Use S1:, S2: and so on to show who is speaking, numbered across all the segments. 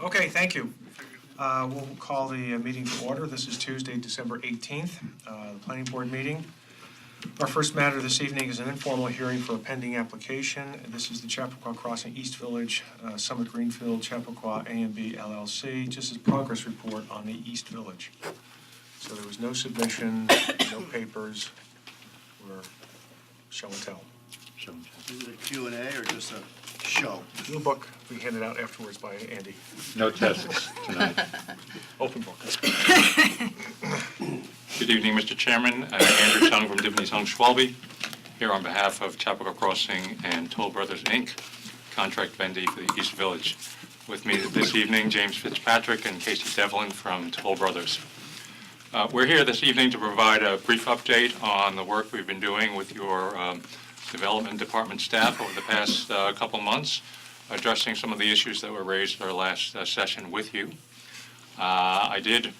S1: Okay, thank you. We'll call the meeting to order. This is Tuesday, December 18th, the Planning Board meeting. Our first matter this evening is an informal hearing for a pending application. This is the Chappaqua Crossing East Village, Summit Greenfield, Chappaqua A&B LLC, just as progress report on the East Village. So there was no submission, no papers, or show and tell.
S2: Is it a Q&A or just a show?
S1: Blue book we handed out afterwards by Andy.
S3: No tests tonight.
S1: Open book.
S3: Good evening, Mr. Chairman. Andrew Chung from Dibney Chung Schwalbe, here on behalf of Chappaqua Crossing and Toll Brothers, Inc., contract vendee for the East Village. With me this evening, James Fitzpatrick and Casey Devlin from Toll Brothers. We're here this evening to provide a brief update on the work we've been doing with your development department staff over the past couple months, addressing some of the issues that were raised at our last session with you. I did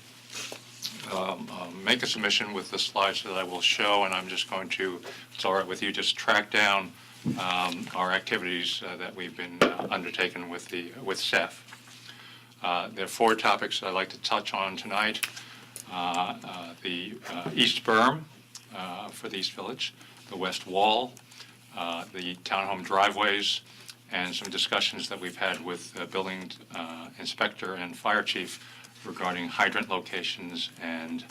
S3: make a submission with the slides that I will show, and I'm just going to, if it's all right with you, just track down our activities that we've been undertaking with staff. There are 4 topics I'd like to touch on tonight. The East Berm for the East Village, the West Wall, the townhome driveways, and some discussions that we've had with the building inspector and fire chief regarding hydrant locations and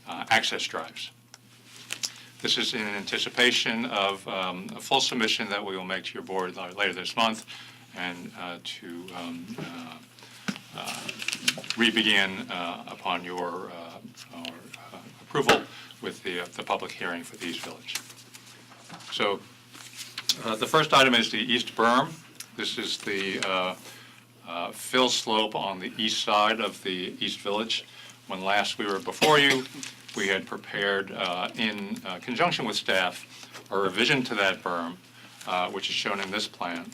S3: access drives. This is in anticipation of a full submission that we will make to your board later this month, and to re-begin upon your approval with the public hearing for the East Village. So the first item is the East Berm. This is the fill slope on the east side of the East Village. When last we were before you, we had prepared in conjunction with staff a revision to that berm, which is shown in this plan.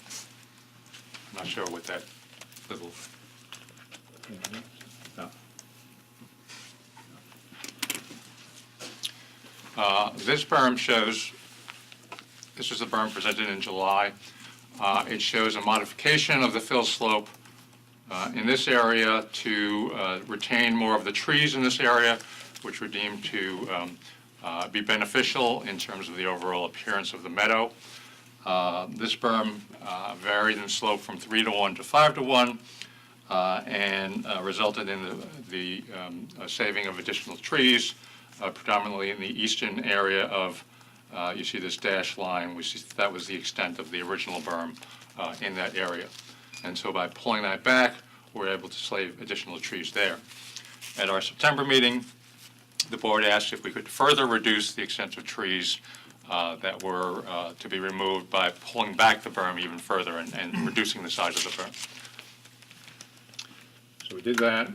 S3: I'm not sure what that little... No. This berm shows, this is the berm presented in July. It shows a modification of the fill slope in this area to retain more of the trees in this area, which were deemed to be beneficial in terms of the overall appearance of the meadow. This berm varied in slope from 3:1 to 5:1 and resulted in the saving of additional trees, predominantly in the eastern area of, you see this dashed line, that was the extent of the original berm in that area. And so by pulling that back, we're able to save additional trees there. At our September meeting, the board asked if we could further reduce the extent of trees that were to be removed by pulling back the berm even further and reducing the size of the berm. So we did that.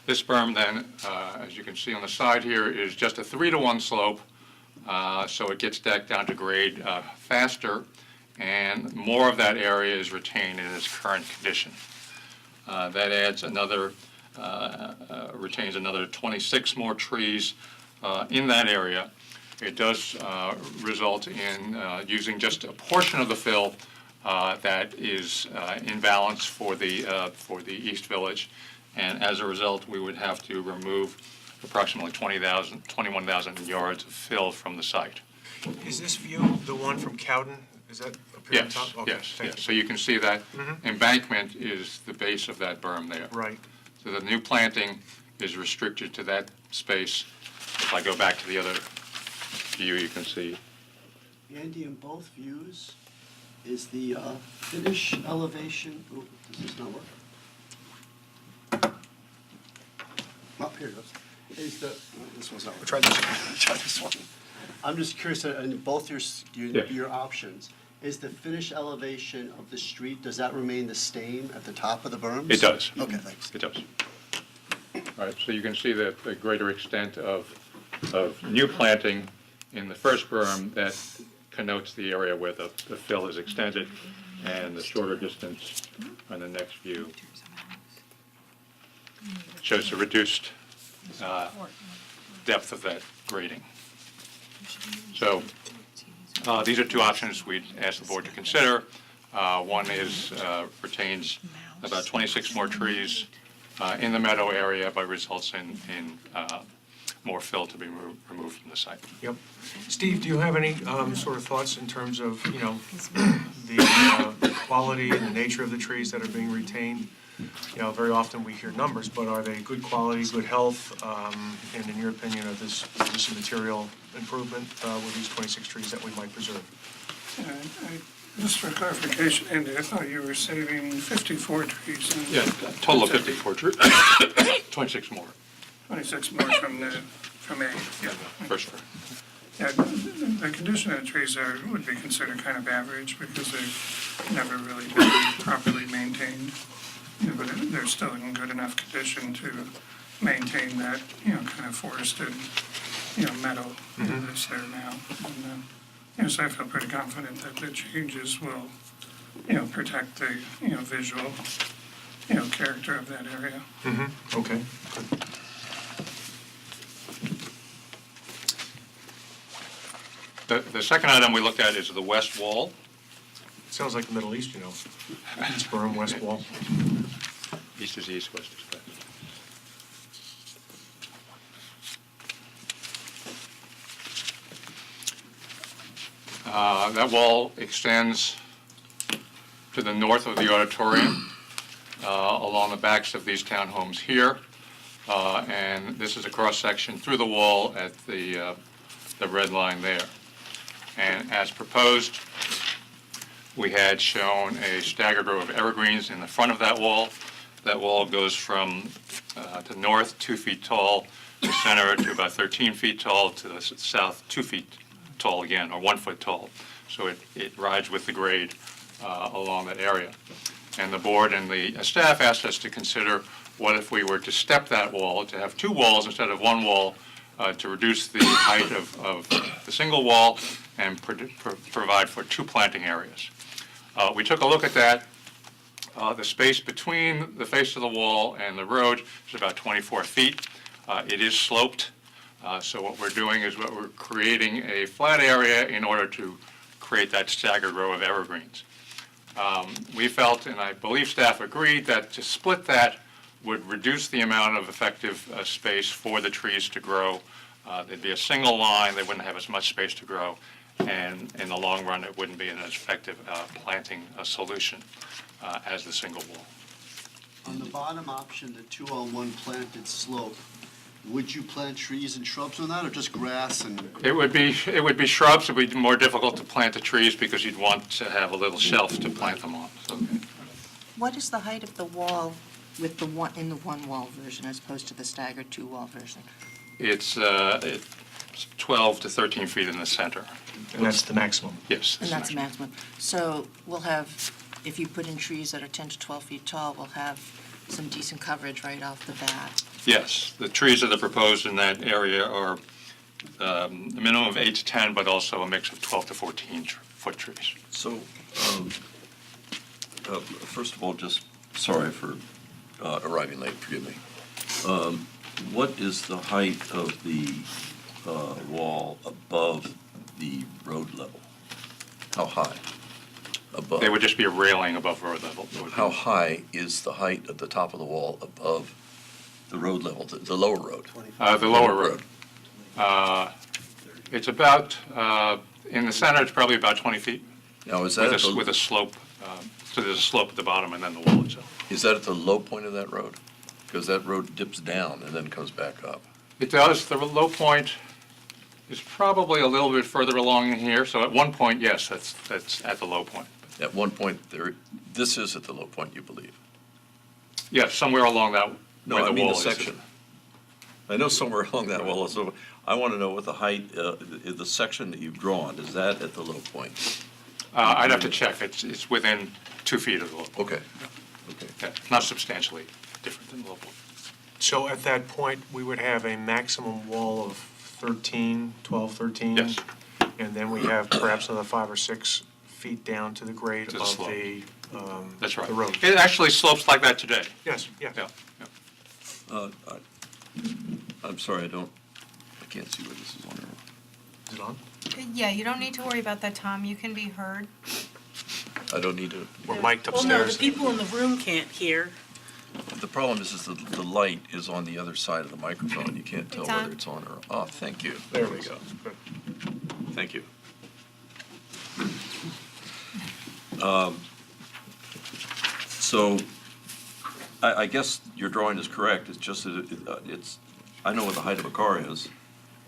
S3: This berm then, as you can see on the side here, is just a 3:1 slope, so it gets back down to grade faster, and more of that area is retained in its current condition. That adds another, retains another 26 more trees in that area. It does result in using just a portion of the fill that is in balance for the East Village. And as a result, we would have to remove approximately 21,000 yards of fill from the site.
S1: Is this view the one from Cowden? Is that up here on
S3: Yes,
S1: top? Okay,
S3: yes,
S1: thank
S3: yes.
S1: you.
S3: So you can see that embankment is the base of that berm there.
S1: Right.
S3: So the new planting is restricted to that space. If I go back to the other view, you can see.
S2: Andy, in both views, is the finish elevation, oh, does this not work? Up here it goes. Is the, this one's not working.
S1: Try this one.
S2: Try this one. I'm just curious, in both your options, is the finish elevation of the street, does that remain the same at the top of the berms?
S3: It does.
S2: Okay, thanks.
S3: It does. All right, so you can see the greater extent of new planting in the first berm that connotes the area where the fill is extended, and the shorter distance on the next view shows a reduced depth of that grading. So These are two options we'd ask the board to consider. One is retains about 26 more trees in the meadow area, but results in more fill to be removed from the site.
S1: Yep. Steve, do you have any sort of thoughts in terms of, the quality and the nature of the trees that are being retained? Very often we hear numbers, but are they good quality, good health? And in your opinion, is this a material improvement with these 26 trees that we might preserve?
S4: Just for clarification, Andy, I thought you were saving 54 trees.
S3: Yeah, a total of 54 trees, 26 more.
S4: 26 more from A. Yeah.
S3: For sure.
S4: Yeah, the condition of the trees would be considered kind of average because they've never really been properly maintained. But they're still in good enough condition to maintain that, kind of forested, meadow that's there now. And, so I feel pretty confident that the changes will, protect the, visual, character of that area.
S1: Okay, good.
S3: The second item we looked at is the west wall.
S1: Sounds like the Middle East, East Berm, West Wall.
S3: East is east, west is west. That wall extends to the north of the auditorium, along the backs of these townhomes here. And this is a cross-section through the wall at the red line there. And as proposed, we had shown a staggered row of evergreens in the front of that wall. That wall goes from the north 2 feet tall, the center to about 13 feet tall, to the south 2 feet tall again, or 1 foot tall. So it rides with the grade along that area. And the board and the staff asked us to consider what if we were to step that wall, to have 2 walls instead of 1 wall, to reduce the height of the single wall and provide for 2 planting areas. We took a look at that. The space between the face of the wall and the road is about 24 feet. It is sloped, so what we're doing is we're creating a flat area in order to create that staggered row of evergreens. We felt, and I believe staff agreed, that to split that would reduce the amount of effective space for the trees to grow. There'd be a single line, they wouldn't have as much space to grow, and in the long run, it wouldn't be an effective planting solution as the single wall.
S2: On the bottom option, the 2-on-1 planted slope, would you plant trees and shrubs on that, or just grass and?
S3: It would be shrubs. It would be more difficult to plant the trees because you'd want to have a little shelf to plant them on. So,
S5: What is the height of the wall with the one, in the 1 wall version as opposed to the staggered 2 wall version?
S3: it's 12 to 13 feet in the center.
S1: And that's the maximum.
S3: Yes.
S5: And that's the maximum. So we'll have, if you put in trees that are 10 to 12 feet tall, we'll have some decent coverage right off the bat.
S3: Yes, the trees that are proposed in that area are a minimum of 8 to 10, but also a mix of 12 to 14 foot trees.
S6: So, first of all, just sorry for arriving late, forgive me. What is the height of the wall above the road level? How high above?
S3: There would just be a railing above road level.
S6: How high is the height at the top of the wall above the road level, the lower road?
S3: The lower road. It's about, in the center, it's probably about 20 feet
S6: Now, is that
S3: with a slope. So there's a slope at the bottom and then the wall itself.
S6: is that at the low point of that road? Because that road dips down and then comes back up.
S3: It does. The low point is probably a little bit further along in here. So at one point, yes, that's at the low point.
S6: At one point, this is at the low point, you believe?
S3: Yes, somewhere along that,
S6: No,
S3: where
S6: I
S3: the
S6: mean
S3: wall
S6: the
S3: is.
S6: section. I know somewhere along that wall, so I want to know what the height, the section that you've drawn, is that at the low point?
S3: I'd have to check. It's within 2 feet of the low point.
S6: Okay, okay.
S3: Yeah, not substantially different than the low point.
S1: So at that point, we would have a maximum wall of 13, 12, 13?
S3: Yes.
S1: And then we have perhaps another 5 or 6 feet down to the grade
S3: To the
S1: of
S3: slope. That's right.
S1: the road.
S3: It actually slopes like that today.
S1: Yes, yes.
S3: Yeah, yeah.
S6: I'm sorry, I can't see where this is on there.
S1: Is it on?
S7: Yeah, you don't need to worry about that, Tom. You can be heard.
S6: I don't need to.
S1: We're mic'd
S8: Well, no, the
S1: upstairs.
S8: people in the room can't hear.
S6: The problem is the light is on the other side of the microphone. You can't tell
S7: It's on.
S6: whether it's on or off. Thank you.
S1: There we go. Good.
S6: Thank you. So I guess your drawing is correct. It's just that I know what the height of a car is,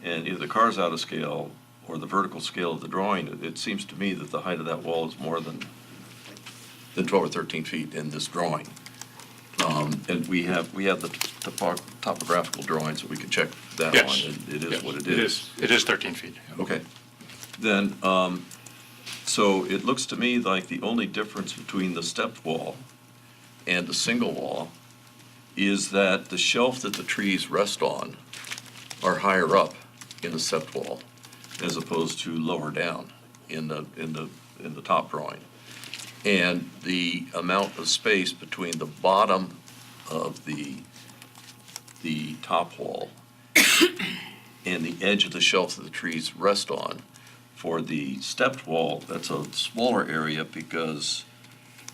S6: and either the car's out of scale or the vertical scale of the drawing. It seems to me that the height of that wall is more than 12 or 13 feet in this drawing. And we have the topographical drawings, so we can check that on.
S3: Yes.
S6: and It is
S3: Yes,
S6: what it
S3: It
S6: is.
S3: is, it is 13 feet.
S6: Okay. Then, so it looks to me like the only difference between the stepped wall and the single wall is that the shelf that the trees rest on are higher up in the stepped wall as opposed to lower down in the top drawing. And the amount of space between the bottom of the top wall and the edge of the shelf that the trees rest on, for the stepped wall, that's a smaller area because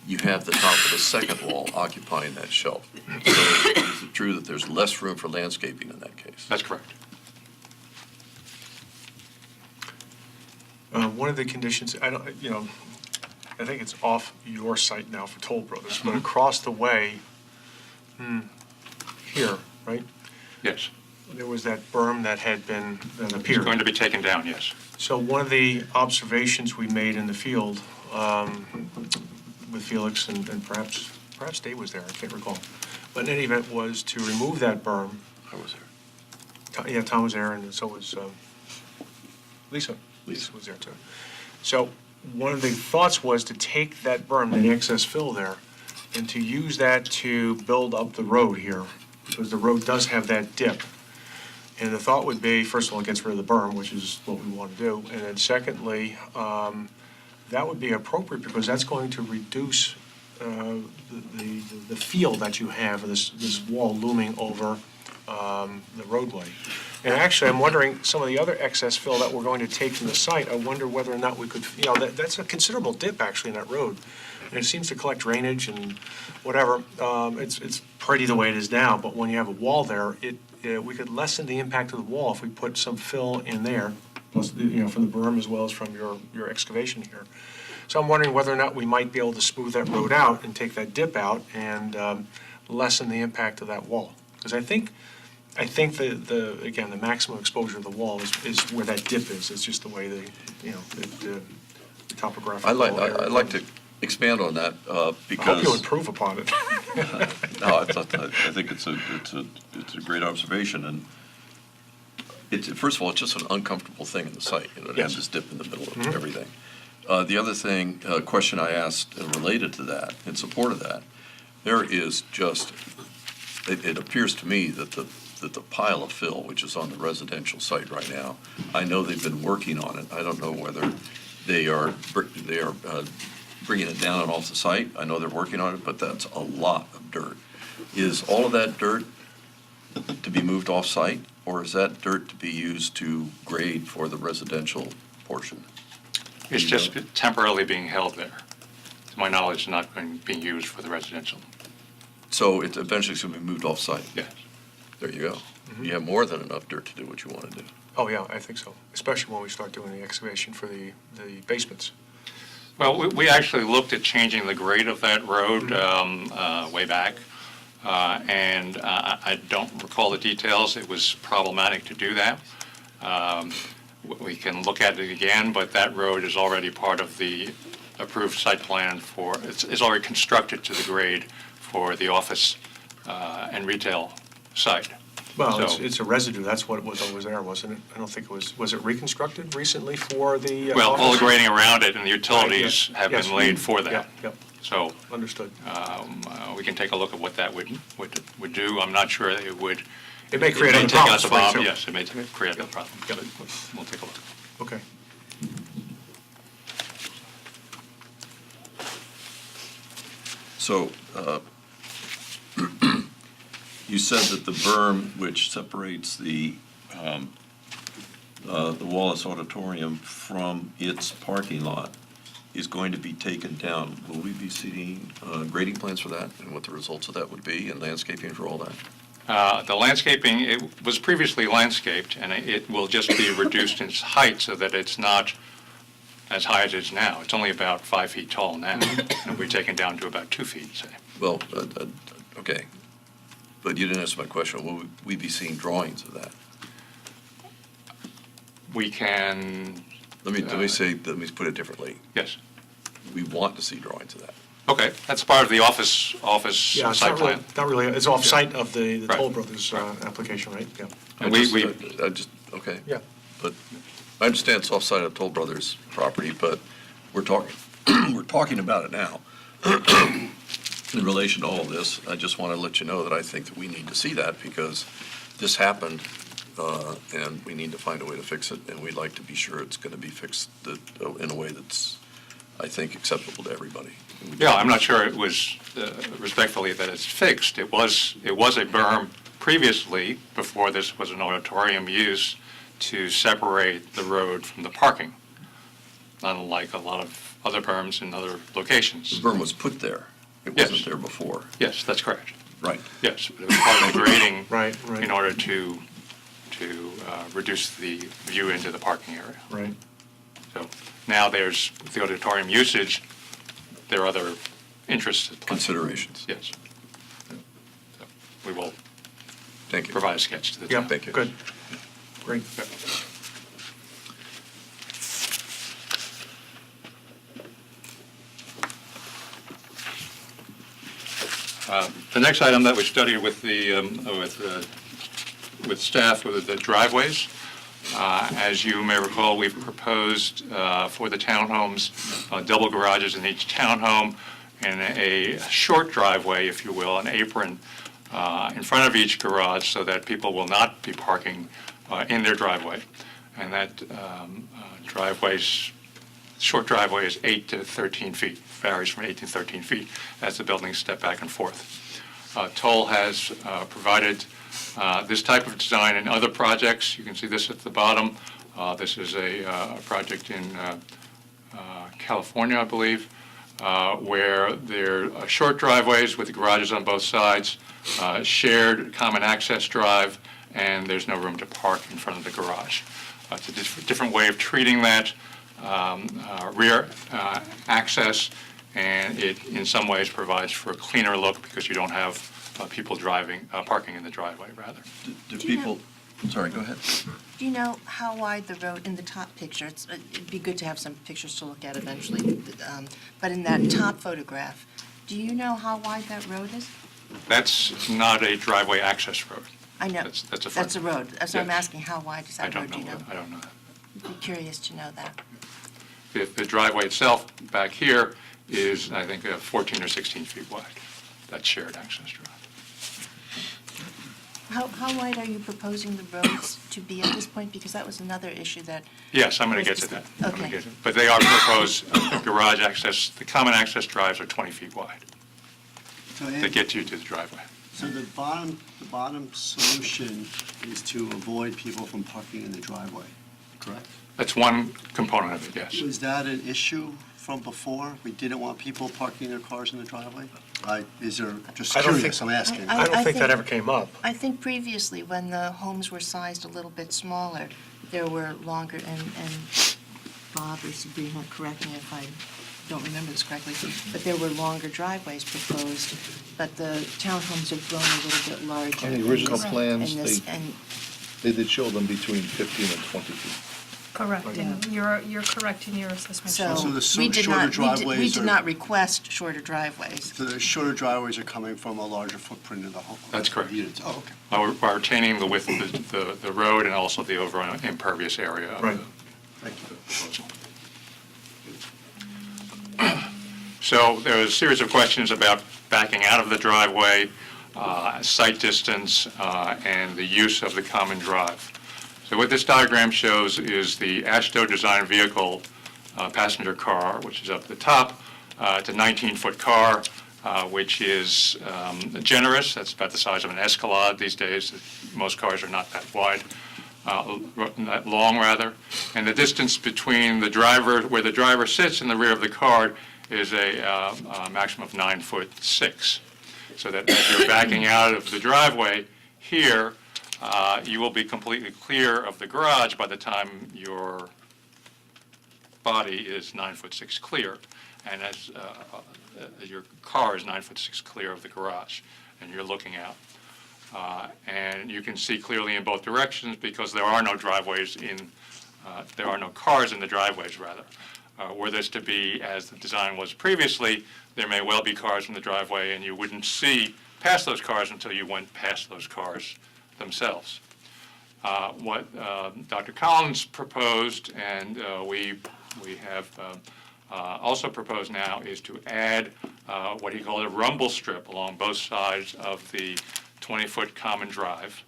S6: you have the top of the second wall occupying that shelf. So is it true that there's less room for landscaping in that case?
S3: That's correct.
S1: One of the conditions, I think it's off your site now for Toll Brothers, but across the way, here, right?
S3: Yes.
S1: There was that berm that
S3: It's
S1: appeared.
S3: going to be taken down, yes.
S1: So one of the observations we made in the field with Felix and perhaps Dave was there, I can't recall. But in any event, was to remove that berm.
S6: I was there.
S1: Yeah, Tom was there, and so was Lisa. Lisa was there, too. So one of the thoughts was to take that berm, the excess fill there, and to use that to build up the road here, because the road does have that dip. And the thought would be, first of all, it gets rid of the berm, which is what we want to do. And then secondly, that would be appropriate because that's going to reduce the feel that you have of this wall looming over the roadway. And actually, I'm wondering, some of the other excess fill that we're going to take from the site, I wonder whether or not we could, that's a considerable dip actually in that road. And it seems to collect drainage and whatever. It's pretty the way it is now, but when you have a wall there, we could lessen the impact of the wall if we put some fill in there, plus, from the berm as well as from your excavation here. So I'm wondering whether or not we might be able to smooth that road out and take that dip out and lessen the impact of that wall. Because I think the maximum exposure of the wall is where that dip is. It's just the way the topographical area.
S6: I'd like to expand on that because.
S1: I hope you improve upon it.
S6: No, I think it's a great observation, and first of all, it's just an uncomfortable thing in the site, to have
S1: Yes.
S6: this dip in the middle of
S1: Mhm.
S6: everything. The other thing, question I asked related to that, in support of that, there is just, it appears to me that the pile of fill, which is on the residential site right now, I know they've been working on it. I don't know whether they are bringing it down and off the site. I know they're working on it, but that's a lot of dirt. Is all of that dirt to be moved off-site, or is that dirt to be used to grade for the residential portion?
S3: It's just temporarily being held there. To my knowledge, it's not being used for the residential.
S6: So it eventually is going to be moved off-site?
S3: Yes.
S6: There you go. You have more than enough dirt to do what you want to do.
S1: Oh, yeah, I think so, especially when we start doing the excavation for the basements.
S3: Well, we actually looked at changing the grade of that road way back, and I don't recall the details. It was problematic to do that. We can look at it again, but that road is already part of the approved site plan it's already constructed to the grade for the office and retail site.
S1: Well,
S3: So-
S1: it's a residue, that's what was always there, wasn't it? I don't think was it reconstructed recently for the?
S3: Well, all the
S1: office?
S3: grading around it and the utilities
S1: Right,
S3: have
S1: yes.
S3: been laid for
S1: Yeah,
S3: that.
S1: yep,
S3: So
S1: understood.
S3: we can take a look at what that would do. I'm not sure it would.
S1: It may create
S3: may
S1: other
S3: take out
S1: problems
S3: the
S1: for you,
S3: problem.
S1: too.
S3: Yes, it may create other problems,
S1: Yep.
S3: but we'll take a look.
S1: Okay.
S6: So you said that the berm, which separates the the Wallace Auditorium from its parking lot is going to be taken down, will we be seeing grading plans for that and what the results of that would be and landscaping for all that?
S3: The landscaping, it was previously landscaped, and it will just be reduced in its height so that it's not as high as it is now. It's only about 5 feet tall now, and we're taken down to about 2 feet, say.
S6: Well, okay, but you didn't answer my question. Will we be seeing drawings of that?
S3: We can,
S6: Let me put it differently.
S3: yes.
S6: We want to see drawings of that.
S3: Okay, that's part of the office
S1: Yeah, it's
S3: site
S1: not really,
S3: plan.
S1: not really, it's off-site of the
S3: Right.
S1: Toll Brothers application, right? Yeah.
S3: And
S6: Okay.
S1: Yeah.
S6: But I understand it's off-site of Toll Brothers property, but we're talking, we're talking about it now. In relation to all of this, I just want to let you know that I think that we need to see that because this happened, and we need to find a way to fix it, and we'd like to be sure it's going to be fixed in a way that's, I think, acceptable to everybody.
S3: Yeah, I'm not sure it was, respectfully, that it's fixed. It was a berm previously, before this was an auditorium use, to separate the road from the parking, unlike a lot of other berms in other
S6: The
S3: locations.
S6: berm was put there. It
S3: Yes.
S6: wasn't there before.
S3: Yes, that's correct.
S6: Right.
S3: Yes, but it was part of the grading
S1: Right, right.
S3: in order to reduce the view into the parking area.
S1: Right.
S3: So now there's the auditorium usage, there are other interests at play.
S6: Considerations.
S3: Yes. So we will
S6: Thank you.
S3: provide a sketch to the
S1: Yeah,
S3: town.
S6: Thank you.
S1: good. Great.
S3: The next item that we studied with staff were the driveways. As you may recall, we've proposed for the townhomes, double garages in each townhome and a short driveway, if you will, an apron in front of each garage so that people will not be parking in their driveway. And that short driveway is 8 to 13 feet, varies from 8 to 13 feet as the buildings step back and forth. Toll has provided this type of design in other projects. You can see this at the bottom. This is a project in California, I believe, where there are short driveways with the garages on both sides, shared common access drive, and there's no room to park in front of the garage. It's a different way of treating that rear access, and it in some ways provides for a cleaner look because you don't have people parking in the driveway, rather.
S6: Do
S5: Do you
S6: people, sorry, go ahead.
S5: Do you know how wide the road, in the top picture, it'd be good to have some pictures to look at eventually, but in that top photograph, do you know how wide that road is?
S3: That's not a driveway access road.
S5: I know.
S3: That's a
S5: That's a road. That's what I'm
S3: Yes.
S5: asking, how wide is
S3: I
S5: that
S3: don't
S5: road, do you
S3: know.
S5: know?
S3: I don't know that.
S5: I'd be curious to know that.
S3: The driveway itself back here is, I think, 14 or 16 feet wide. That's shared access drive.
S5: How wide are you proposing the roads to be at this point? Because that was another issue that,
S3: Yes, I'm going to get to that. I'm gonna
S5: Okay.
S3: get to- But they are proposed garage access, the common access drives are 20 feet wide.
S2: So,
S3: That get you to the driveway.
S2: So the bottom solution is to avoid people from parking in the driveway, correct?
S3: That's one component of it, yes.
S2: Was that an issue from before? We didn't want people parking their cars in the driveway? Just
S1: I don't
S2: curious,
S1: think-
S2: I'm asking.
S5: I-
S1: I don't think that ever came up.
S5: I think previously, when the homes were sized a little bit smaller, there were longer, and Bob or Sabrina, correct me if I don't remember this correctly, but there were longer driveways proposed, but the townhomes have grown a little bit larger.
S8: On the original
S5: and
S8: plans,
S5: this-
S8: they-
S5: and
S8: They did show them between 15 and 20 feet.
S7: Correct, and you're correct in your assessment.
S5: So,
S2: So the
S5: we did
S2: shorter
S5: not, we
S2: driveways
S5: did
S2: are-
S5: not request shorter driveways.
S2: So the shorter driveways are coming from a larger footprint of the home?
S3: That's correct.
S2: Units. Oh, okay.
S3: We're retaining the width of the road and also the overall impervious area of
S1: Right.
S2: Thank you.
S3: proposal. So there was a series of questions about backing out of the driveway, site distance, and the use of the common drive. So what this diagram shows is the AASHTO design vehicle passenger car, which is up at the top. It's a 19-foot car, which is generous. That's about the size of an Escalade these days. Most cars are not that wide. long rather, and the distance between the driver, where the driver sits in the rear of the car, is a maximum of 9'6". So that as you're backing out of the driveway here, you will be completely clear of the garage by the time your body is 9'6" clear, and as your car is 9'6" clear of the garage, and you're looking out. And you can see clearly in both directions because there are no driveways there are no cars in the driveways, rather. Were this to be as the design was previously, there may well be cars in the driveway, and you wouldn't see past those cars until you went past those cars themselves. What Dr. Collins proposed, and we have also proposed now, is to add what he called a rumble strip along both sides of the 20-foot common drive.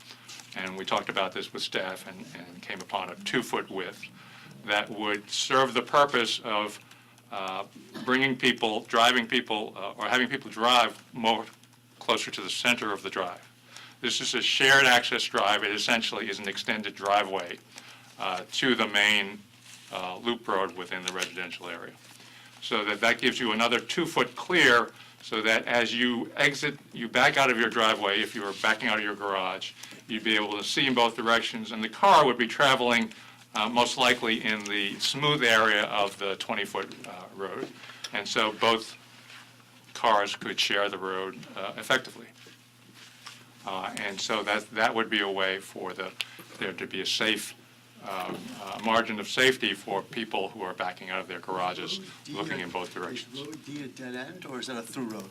S3: And we talked about this with staff and came upon a 2-foot width that would serve the purpose of bringing people, driving people, or having people drive more closer to the center of the drive. This is a shared access drive. It essentially is an extended driveway to the main loop road within the residential area. So that gives you another 2-foot clear, so that as you exit, you back out of your driveway, if you were backing out of your garage, you'd be able to see in both directions, and the car would be traveling most likely in the smooth area of the 20-foot road. And so both cars could share the road effectively. And so that would be a way for there to be a safe margin of safety for people who are backing out of their garages, looking in both directions.
S2: Is Road D a dead end, or is that a through road?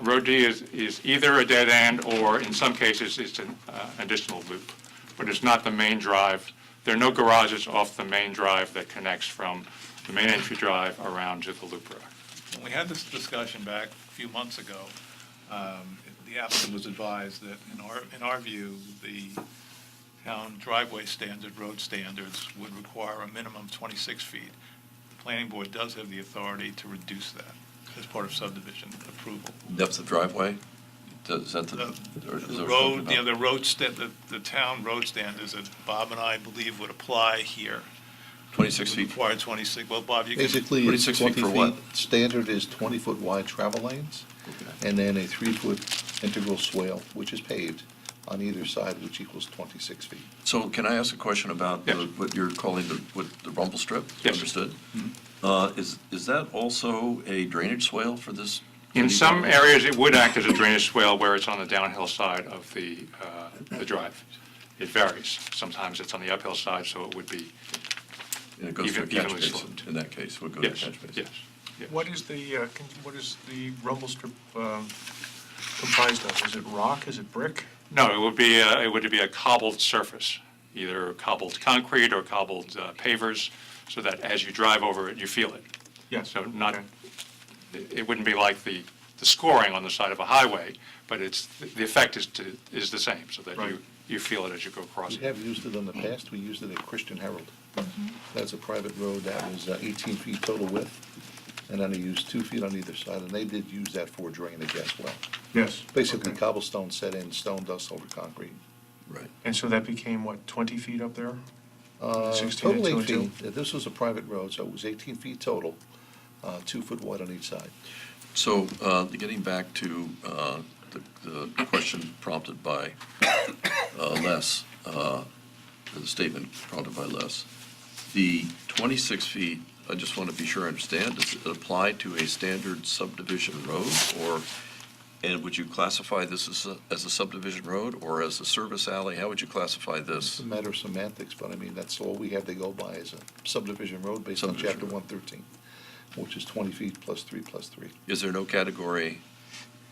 S3: Road D is either a dead end, or in some cases, it's an additional loop. But it's not the main drive. There are no garages off the main drive that connects from the main entry drive around to the loop road.
S9: When we had this discussion back a few months ago, the applicant was advised that in our view, the town driveway standard, road standards, would require a minimum of 26 feet. The planning board does have the authority to reduce that as part of subdivision approval.
S6: Depth of driveway? Is that
S9: The
S6: the
S9: road, the town road standards that Bob and I believe would apply here.
S6: 26
S9: would
S6: feet?
S9: Require 26, well, Bob, you can.
S8: Basically,
S6: 26
S8: 20
S6: feet for what?
S8: feet, standard is 20-foot wide travel lanes, and then a 3-foot integral swale, which is paved on either side, which equals 26 feet.
S6: So can I ask a question about
S3: Yes.
S6: what you're calling the rumble strip?
S3: Yes.
S6: Understood. Is that also a drainage swale for this?
S3: In some areas, it would act as a drainage swale where it's on the downhill side of the drive. It varies. Sometimes it's on the uphill side, so it would be,
S6: And it goes to a catch
S3: evenly
S6: basin,
S3: sloped.
S6: in that case, would go to a
S3: yes,
S6: catch basin?
S3: yes. yes.
S1: What is the rumble strip comprised of? Is it rock, is it brick?
S3: No, it would be a cobbled surface, either cobbled concrete or cobbled pavers, so that as you drive over it, you feel it.
S1: Yes.
S3: So not,
S1: Okay.
S3: it wouldn't be like the scoring on the side of a highway, but the effect is the same, so that
S1: Right.
S3: you feel it as you go across
S8: We
S3: it.
S8: have used it in the past, we used it at Christian Herald. That's a private road that was 18 feet total width, and then they used 2 feet on either side, and they did use that for drainage as well.
S1: Yes.
S8: Basically
S1: Okay.
S8: cobblestone set in, stone dust over concrete.
S6: Right.
S1: And so that became, what, 20 feet up there? 16
S8: Total
S1: and
S8: 8
S1: 2 and
S8: feet. This was a private road, so it was 18 feet total, 2 foot wide on each side.
S6: So getting back to the question prompted by Les, the statement prompted by Les, the 26 feet, I just want to be sure I understand, does it apply to a standard subdivision road, and would you classify this as a subdivision road or as a service alley? How would you classify
S8: It's
S6: this?
S8: a matter of semantics, but I mean, that's all we have to go by is a subdivision road based on
S6: Subdivision
S8: chapter
S6: road.
S8: 113, which is 20 feet plus 3 plus 3.
S6: Is there no category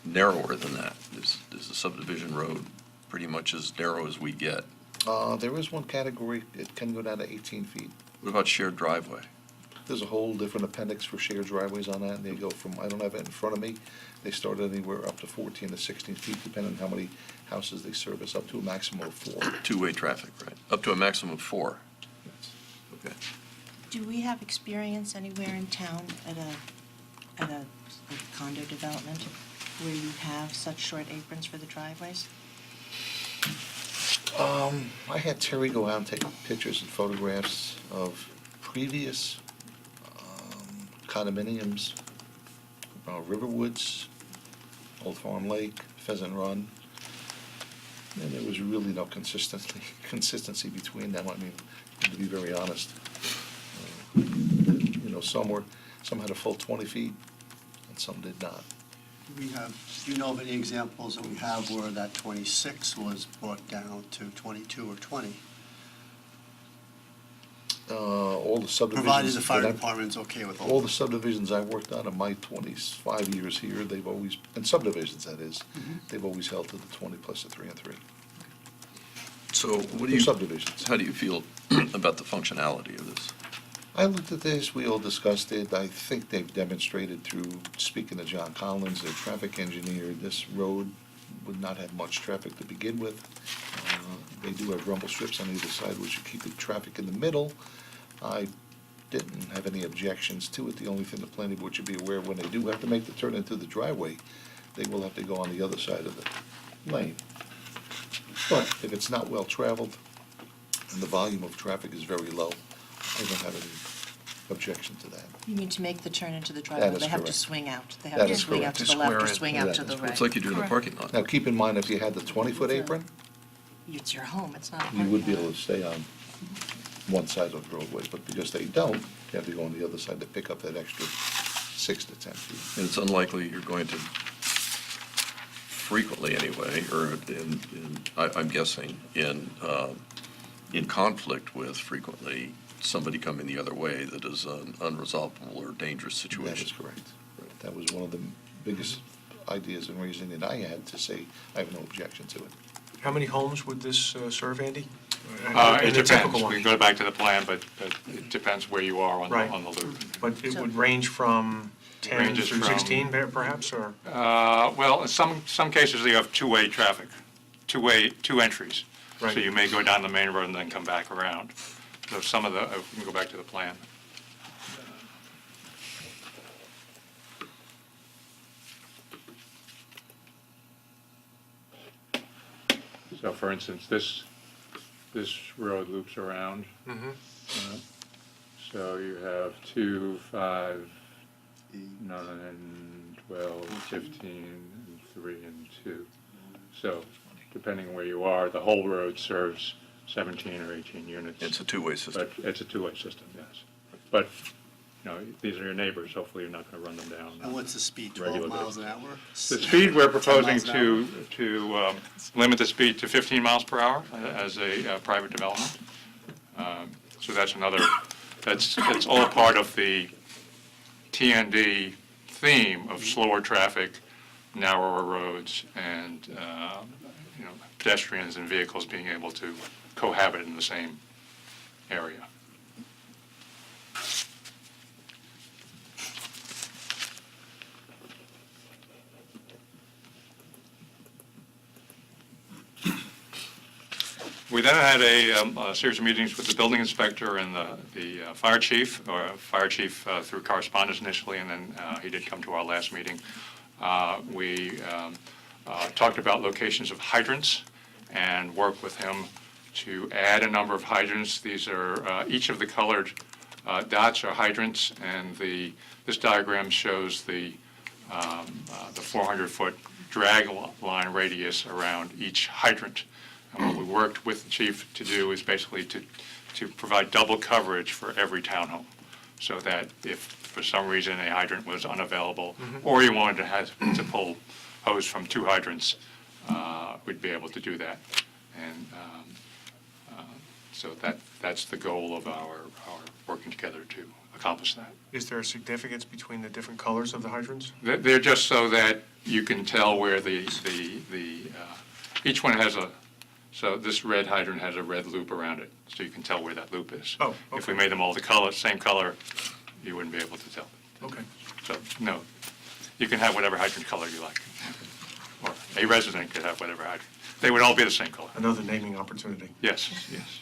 S6: narrower than that? Is a subdivision road pretty much as narrow as we get?
S8: There is one category, it can go down to 18 feet.
S6: What about shared driveway?
S8: There's a whole different appendix for shared driveways on that, and they go from, I don't have it in front of me, they start anywhere up to 14 to 16 feet, depending on how many houses they service, up to a maximum of 4.
S6: Two-way traffic, right? Up to a maximum of 4. Okay.
S5: Do we have experience anywhere in town at a condo development where you have such short aprons for the driveways?
S8: I had Terry go out and take pictures and photographs of previous condominiums, Riverwoods, Old Farm Lake, Pheasant Run, and there was really no consistency between them, I mean, to be very honest. You know, some had a full 20 feet, and some did not.
S2: Do you know of any examples that we have where that 26 was brought down to 22 or 20?
S8: All the subdivisions.
S2: Provided the fire
S8: that I've-
S2: department's okay with
S8: All the subdivisions I've worked on in my 25 years here, they've always, and subdivisions that is, they've always held to the 20 plus the 3 and 3.
S6: So what do
S8: They're
S6: you,
S8: subdivisions.
S6: how do you feel about the functionality of this?
S8: I looked at this, we all discussed it. I think they've demonstrated through speaking to John Collins, their traffic engineer, this road would not have much traffic to begin with. They do have rumble strips on either side, which would keep the traffic in the middle. I didn't have any objections to it. The only thing the planning board should be aware of, when they do have to make the turn into the driveway, they will have to go on the other side of the lane. But if it's not well-traveled and the volume of traffic is very low, I don't have any objection to that.
S5: You mean to make the turn into the driveway?
S8: is
S5: They have to
S8: correct.
S5: swing out. They
S8: That
S5: have to
S8: is
S5: swing out
S8: correct.
S5: to
S1: To
S5: the left or
S1: square in.
S5: swing
S8: Yeah,
S5: out
S8: that
S5: to
S8: is
S5: the
S8: correct.
S6: It's
S5: right.
S6: like you do in a
S7: Correct.
S6: parking lot.
S8: Now, keep in mind, if you had the 20-foot apron,
S5: It's your home, it's not a
S8: you
S5: parking
S8: would be
S5: lot.
S8: able to stay on one side of the roadway, but because they don't, you have to go on the other side to pick up that extra 6 to 10 feet.
S6: And it's unlikely you're going to frequently anyway, or I'm guessing, in conflict with frequently somebody coming the other way that is an unresolvable or dangerous
S8: That
S6: situation.
S8: is correct. That was one of the biggest ideas and reasoning that I had to say, I have no objection to it.
S1: How many homes would this serve, Andy?
S3: It
S1: In the
S3: depends.
S1: typical
S3: We
S1: one?
S3: can go back to the plan, but it depends where you are
S1: Right.
S3: on the loop.
S1: But it would range from 10
S3: Ranges
S1: through
S3: from-
S1: 16 perhaps, or?
S3: Well, in some cases, you have two-way traffic, two entries. So
S1: Right.
S3: you may go down the main road and then come back around. So some of the, we can go back to the plan. So for instance, this road loops around.
S1: Mhm.
S3: So you have 2, 5, 9, 12, 15, and 3, and 2. So depending where you are, the whole road serves 17 or 18 units.
S6: It's a two-way system.
S3: But it's a two-way system, yes. But, you know, these are your neighbors, hopefully you're not going to run them down.
S2: And what's the speed, 12
S3: Regular
S2: miles
S3: basis.
S2: an hour?
S3: The speed, we're
S2: 10
S3: proposing
S2: miles an hour?
S3: to limit the speed to 15 miles per hour as a private development. So that's another, it's all part of the TND theme of slower traffic, narrower roads, and, you know, pedestrians and vehicles being able to cohabit in the same area. We then had a series of meetings with the building inspector and the fire chief, through correspondence initially, and then he did come to our last meeting. We talked about locations of hydrants and worked with him to add a number of hydrants. These are, each of the colored dots are hydrants, and this diagram shows the 400-foot drag line radius around each hydrant. And what we worked with the chief to do is basically to provide double coverage for every townhome, so that if for some reason a hydrant was unavailable, or you wanted to pull hose from 2 hydrants, we'd be able to do that. And so that's the goal of our working together to accomplish that.
S1: Is there a significance between the different colors of the hydrants?
S3: They're just so that you can tell where each one has so this red hydrant has a red loop around it, so you can tell where that loop is.
S1: Oh,
S3: If we
S1: okay.
S3: made them all the same color, you wouldn't be able to tell.
S1: Okay.
S3: So, no, you can have whatever hydrant color you like. Or a resident could have whatever hydrant. They would all be the same color.
S1: Another naming opportunity.
S3: Yes, yes.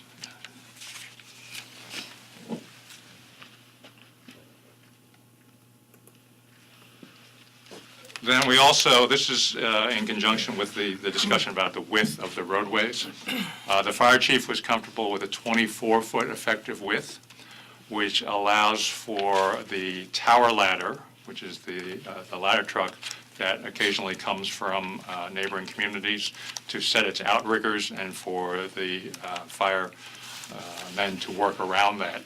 S3: Then we also, this is in conjunction with the discussion about the width of the roadways. The fire chief was comfortable with a 24-foot effective width, which allows for the tower ladder, which is the ladder truck that occasionally comes from neighboring communities, to set its outriggers and for the fire men to work around that.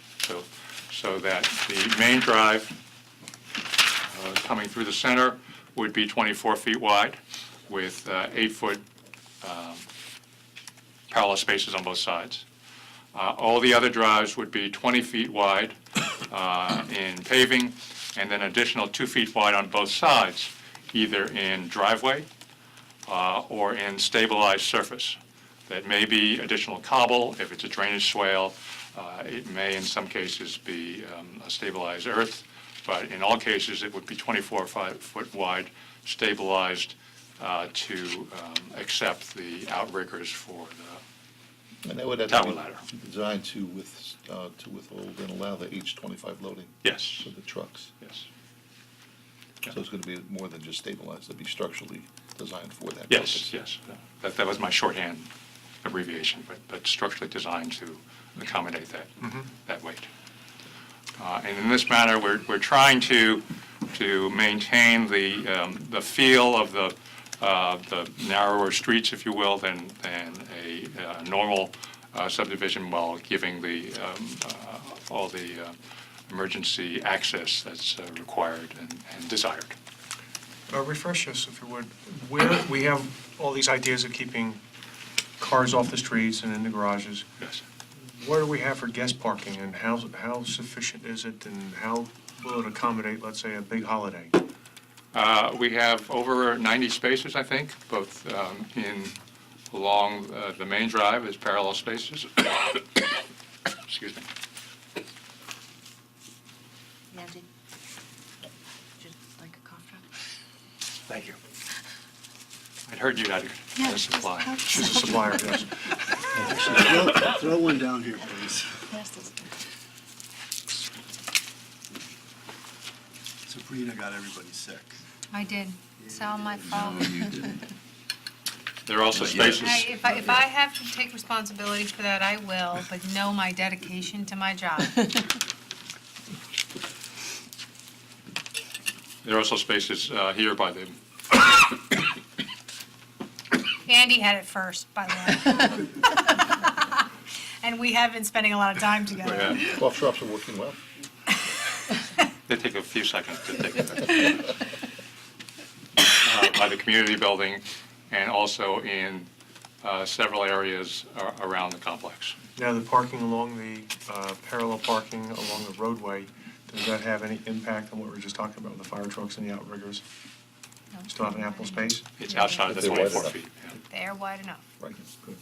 S3: So that the main drive coming through the center would be 24 feet wide with 8-foot parallel spaces on both sides. All the other drives would be 20 feet wide in paving, and then additional 2 feet wide on both sides, either in driveway or in stabilized surface. That may be additional cobble. If it's a drainage swale, it may in some cases be a stabilized earth, but in all cases, it would be 24-foot wide, stabilized to accept the outriggers for
S8: And that would have
S3: Tower
S8: to
S3: ladder.
S8: be designed to withhold and allow the H-25 loading
S3: Yes,
S8: for the trucks.
S3: yes.
S8: So it's going to be more than just stabilized, it'll be structurally designed for that
S3: Yes,
S8: purpose.
S3: yes. That was my shorthand abbreviation, but structurally designed to accommodate that weight. And in this manner, we're trying to maintain the feel of the narrower streets, if you will, than a normal subdivision, while giving all the emergency access that's required and desired.
S1: Refresh us, if you would. Where we have all these ideas of keeping cars off the streets and in the garages,
S3: Yes.
S1: what do we have for guest parking, and how sufficient is it, and how will it accommodate, let's say, a big holiday?
S3: We have over 90 spaces, I think, both along the main drive as parallel spaces. Excuse me.
S5: Andy? Would you like a cough drop?
S3: Thank you. I'd heard you had
S5: Yeah,
S3: a supply.
S5: just-
S1: She's a supplier, yes.
S2: Actually, throw one down here, please. Sabrina got everybody sick.
S7: I did. It's all my fault.
S3: There are also
S6: Not yet.
S3: spaces.
S7: If I have to take responsibility for that, I will, but know my dedication to my job.
S3: There are also spaces here by the,
S7: Andy had it first, by the way. And we have been spending a lot of time together.
S8: Cough drops are working well.
S3: they take a few seconds to take effect. By the community building and also in several areas around the complex.
S1: Now, the parking along the, parallel parking along the roadway, does that have any impact on what we were just talking about with the fire trucks and the outriggers? Still have an ample space?
S3: It's outside of the
S8: If they're wide
S3: 24
S8: enough.
S3: feet. Yeah.
S7: They're wide enough.
S8: Right.
S1: Good.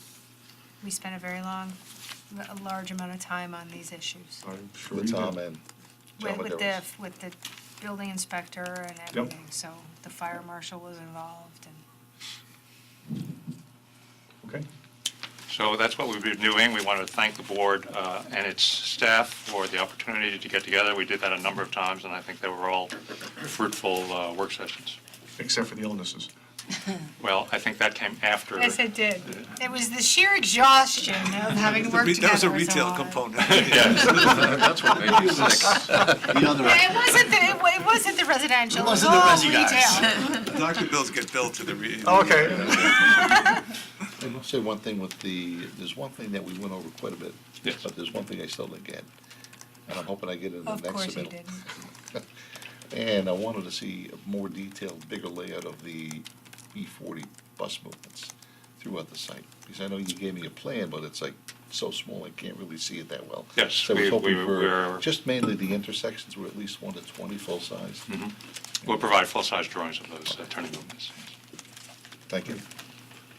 S7: We spent a large amount of time on these issues.
S1: I'm sure
S8: With
S1: you
S8: Tom
S1: did.
S8: and John
S7: With
S8: Maderos.
S7: the building inspector and everything, so the fire marshal was involved and.
S1: Okay.
S3: So that's what we've been doing. We want to thank the board and its staff for the opportunity to get together. We did that a number of times, and I think they were all fruitful work sessions.
S1: Except for the illnesses.
S3: Well, I think that came after.
S7: Yes, it did. It was the sheer exhaustion of having worked together.
S9: That was a
S7: so
S9: retail
S7: hard.
S9: component.
S3: Yes.
S6: That's what made you sick.
S2: The other,
S7: It wasn't the residential.
S2: It wasn't the
S7: all
S2: resi guys.
S7: retail.
S9: Doctor bills get billed to the.
S1: Okay.
S8: I must say one thing there's one thing that we went over quite a bit.
S3: Yes.
S8: But there's one thing I still didn't get, and I'm hoping I get it in the
S7: Of
S8: next
S7: course you
S8: submittal.
S7: didn't.
S8: And I wanted to see a more detailed, bigger layout of the E40 bus movements throughout the site. Because I know you gave me a plan, but it's like so small, I can't really see it that well.
S3: Yes,
S8: So I was hoping
S3: we're-
S8: for just mainly the intersections were at least 1 to 20 full-size.
S3: Mhm. We'll provide full-size drawings of those turning movements.
S8: Thank you.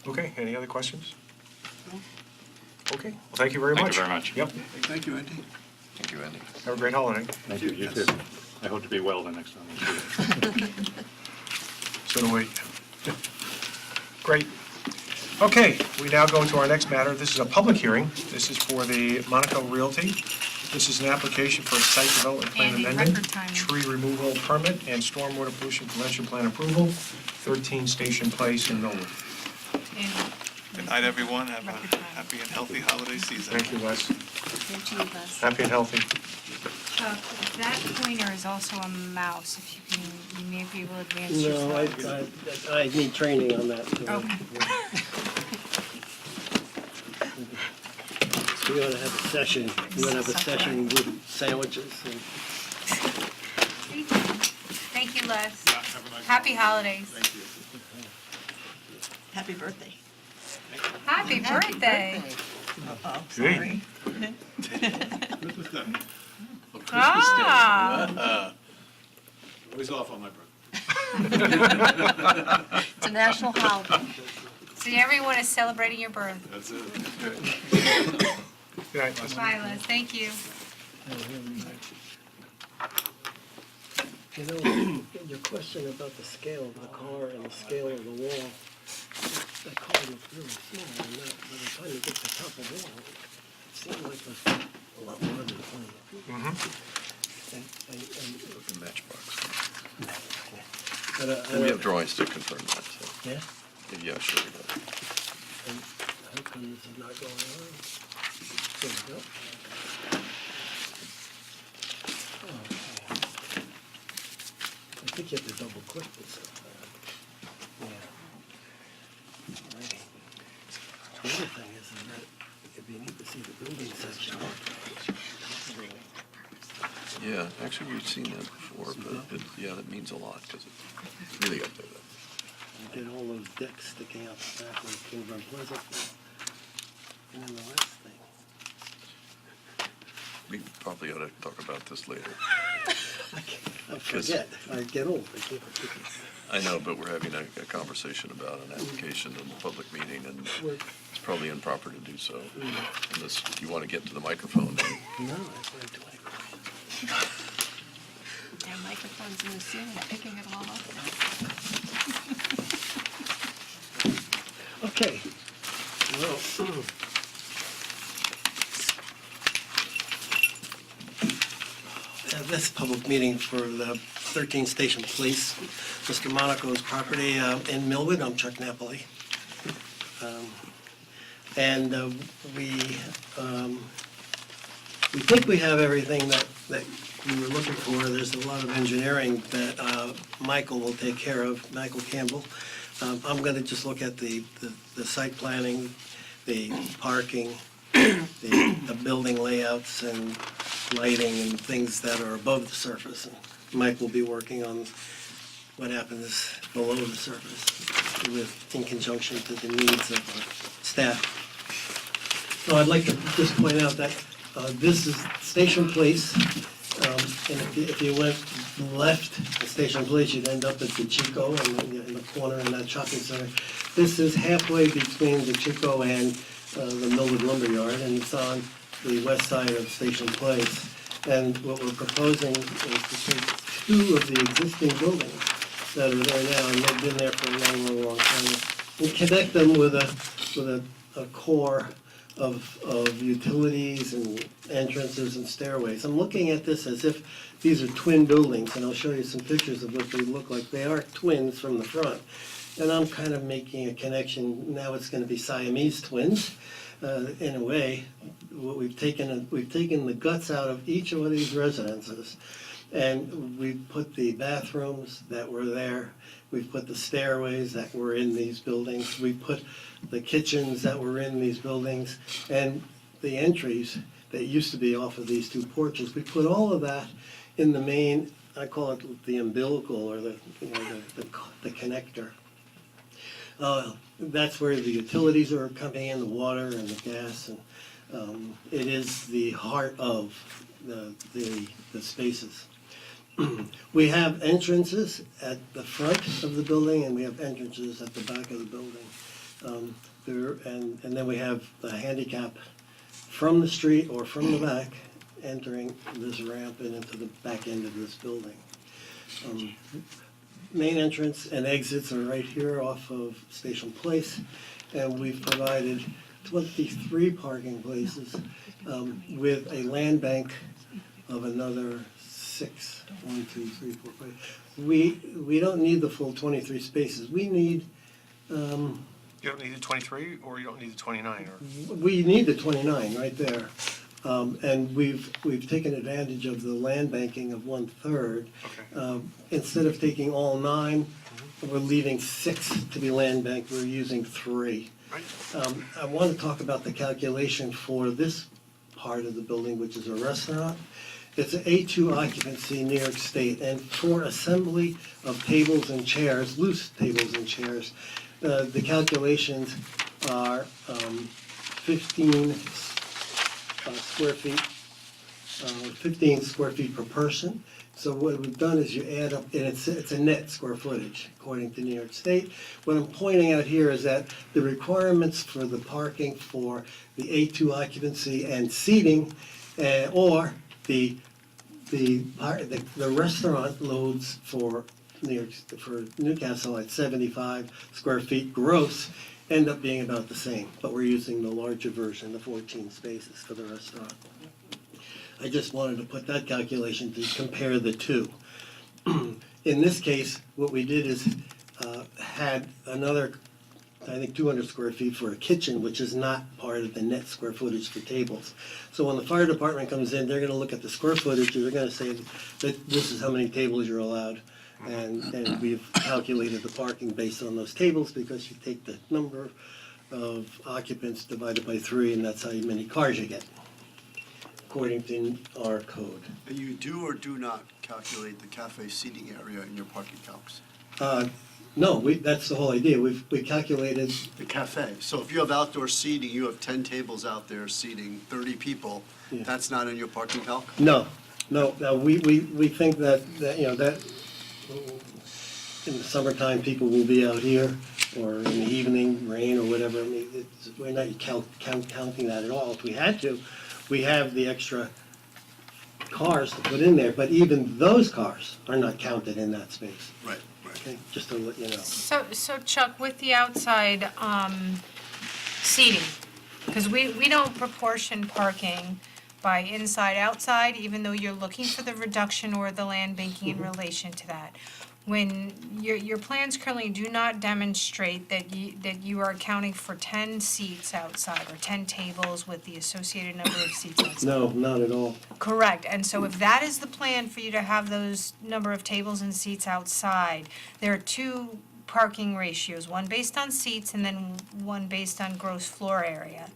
S1: Okay, any other questions? Okay, well, thank you very much.
S3: Thank you very much.
S1: Yep,
S2: thank you, Andy.
S6: Thank you, Andy.
S1: have a great holiday.
S3: Thank you. You too. I hope to be well the next time.
S1: So do we. Great. Okay, we now go to our next matter. This is a public hearing. This is for the Monaco Realty. This is an application for a site development plan
S7: Andy,
S1: amendment,
S7: record timing.
S1: tree removal permit, and stormwater pollution prevention plan approval, 13 Station Place in Millwood.
S7: And
S9: Good night, everyone. Have a happy and healthy holiday season.
S1: Thank you, Les.
S5: Same to you, Les.
S1: Happy and healthy.
S7: that pointer is also a mouse, if you can, you may be able to advance your
S10: No,
S7: slides.
S10: I need training on that. too.
S7: Okay.
S10: We ought to have a session, we ought to have a session with sandwiches and
S7: Thank you, Les.
S9: Yeah, have a nice
S7: Happy holidays.
S9: Thank you.
S5: Happy birthday.
S7: Happy birthday.
S5: Oh,
S1: Gee.
S7: Ah,
S9: Always off on my birthday.
S5: It's a national holiday.
S7: so everyone is celebrating your birth.
S9: That's it.
S1: Good night, Les.
S7: Bye, Les, thank you.
S10: You know, your question about the scale of the car and the scale of the wall, that car looks really small, and that, by the time you get to the top of the wall, it seems like it's a lot more than 20 feet. And-
S6: The matchbox.
S10: But,
S6: And we have drawings to confirm that, so,
S10: Yeah,
S6: yeah, sure. we do.
S10: and how come this is not going on? There we go. Okay. I think you have to double click this. Yeah. Alrighty. The other thing is that if you need to see the building section.
S6: Yeah, actually, we've seen that before, but yeah, that means a lot, because it's really up there.
S10: You get all those decks sticking out the back when it came from Pleasant. And then the last thing.
S6: We probably ought to talk about this later.
S10: I forget. I get old. I can't forget.
S6: I know, but we're having a conversation about an application in a public meeting, and it's probably improper to do so. Unless you want to get to the microphone.
S10: No, I went to it.
S5: There are microphones in the ceiling, picking it all up.
S10: Okay. Well, this public meeting for the 13 Station Place, Mr. Monaco's property in Millwood. I'm Chuck Napoli. And we think we have everything that we were looking for. There's a lot of engineering that Michael will take care of, Michael Campbell. I'm going to just look at the site planning, the parking, the building layouts and lighting and things that are above the surface. And Mike will be working on what happens below the surface in conjunction to the needs of our staff. So I'd like to just point out that this is Station Place. And if you went left at Station Place, you'd end up at the Chico in the corner in that shopping center. This is halfway between the Chico and the Millwood Lumberyard, and it's on the west side of Station Place. And what we're proposing is to take two of the existing buildings that are there now, and they've been there for a long time, and connect them with a core of utilities and entrances and stairways. I'm looking at this as if these are twin buildings, and I'll show you some pictures of what they look like. They are twins from the front, and I'm kind of making a connection. Now it's going to be Siamese twins, in a way. What we've taken the guts out of each of these residences, and we've put the bathrooms that were there. We've put the stairways that were in these buildings. We put the kitchens that were in these buildings, and the entries that used to be off of these two porches. We put all of that in the main, I call it the umbilical, or the connector. That's where the utilities are coming in, the water and the gas, and it is the heart of the spaces. We have entrances at the front of the building, and we have entrances at the back of the building. And then we have the handicap from the street or from the back, entering this ramp and into the back end of this building. Main entrance and exits are right here off of Station Place, and we've provided 23 parking places with a land bank of another 6. 1, 2, 3, 4, 5. We don't need the full 23 spaces. We need,
S1: You don't need the 23, or you don't need the 29, or?
S10: we need the 29 right there. And we've taken advantage of the land banking of 1/3.
S1: Okay.
S10: Instead of taking all 9, we're leaving 6 to be land banked, we're using 3.
S1: Right.
S10: I want to talk about the calculation for this part of the building, which is a restaurant. It's an A2 occupancy, New York State, and for assembly of tables and chairs, loose tables and chairs, the calculations are 15 square feet, 15 square feet per person. So what we've done is you add up, and it's a net square footage, according to New York State. What I'm pointing out here is that the requirements for the parking for the A2 occupancy and seating, or the restaurant loads for Newcastle at 75 square feet gross, end up being about the same, but we're using the larger version, the 14 spaces for the restaurant. I just wanted to put that calculation to compare the two. In this case, what we did is had another, I think, 200 square feet for a kitchen, which is not part of the net square footage for tables. So when the fire department comes in, they're gonna look at the square footage, and they're gonna say that this is how many tables you're allowed. And we've calculated the parking based on those tables, because you take the number of occupants divided by 3, and that's how many cars you get, according to our code.
S2: And you do or do not calculate the cafe seating area in your parking calcs?
S10: No, that's the whole idea. We calculated,
S2: The cafe. So if you have outdoor seating, you have 10 tables out there seating 30 people,
S10: Yeah.
S2: that's not in your parking calc?
S10: no, we think that, that in the summertime, people will be out here, or in the evening, rain or whatever. I mean, we're not counting that at all. If we had to, we have the extra cars to put in there, but even those cars are not counted in that space.
S2: Right.
S10: Okay, just to let you know.
S7: So Chuck, with the outside seating, because we don't proportion parking by inside, outside, even though you're looking for the reduction or the land banking in relation to that. When your plans currently do not demonstrate that you are accounting for 10 seats outside, or 10 tables with the associated number of seats outside.
S10: No, not at all.
S7: Correct, and so if that is the plan for you to have those number of tables and seats outside, there are 2 parking ratios, one based on seats and then one based on gross floor area.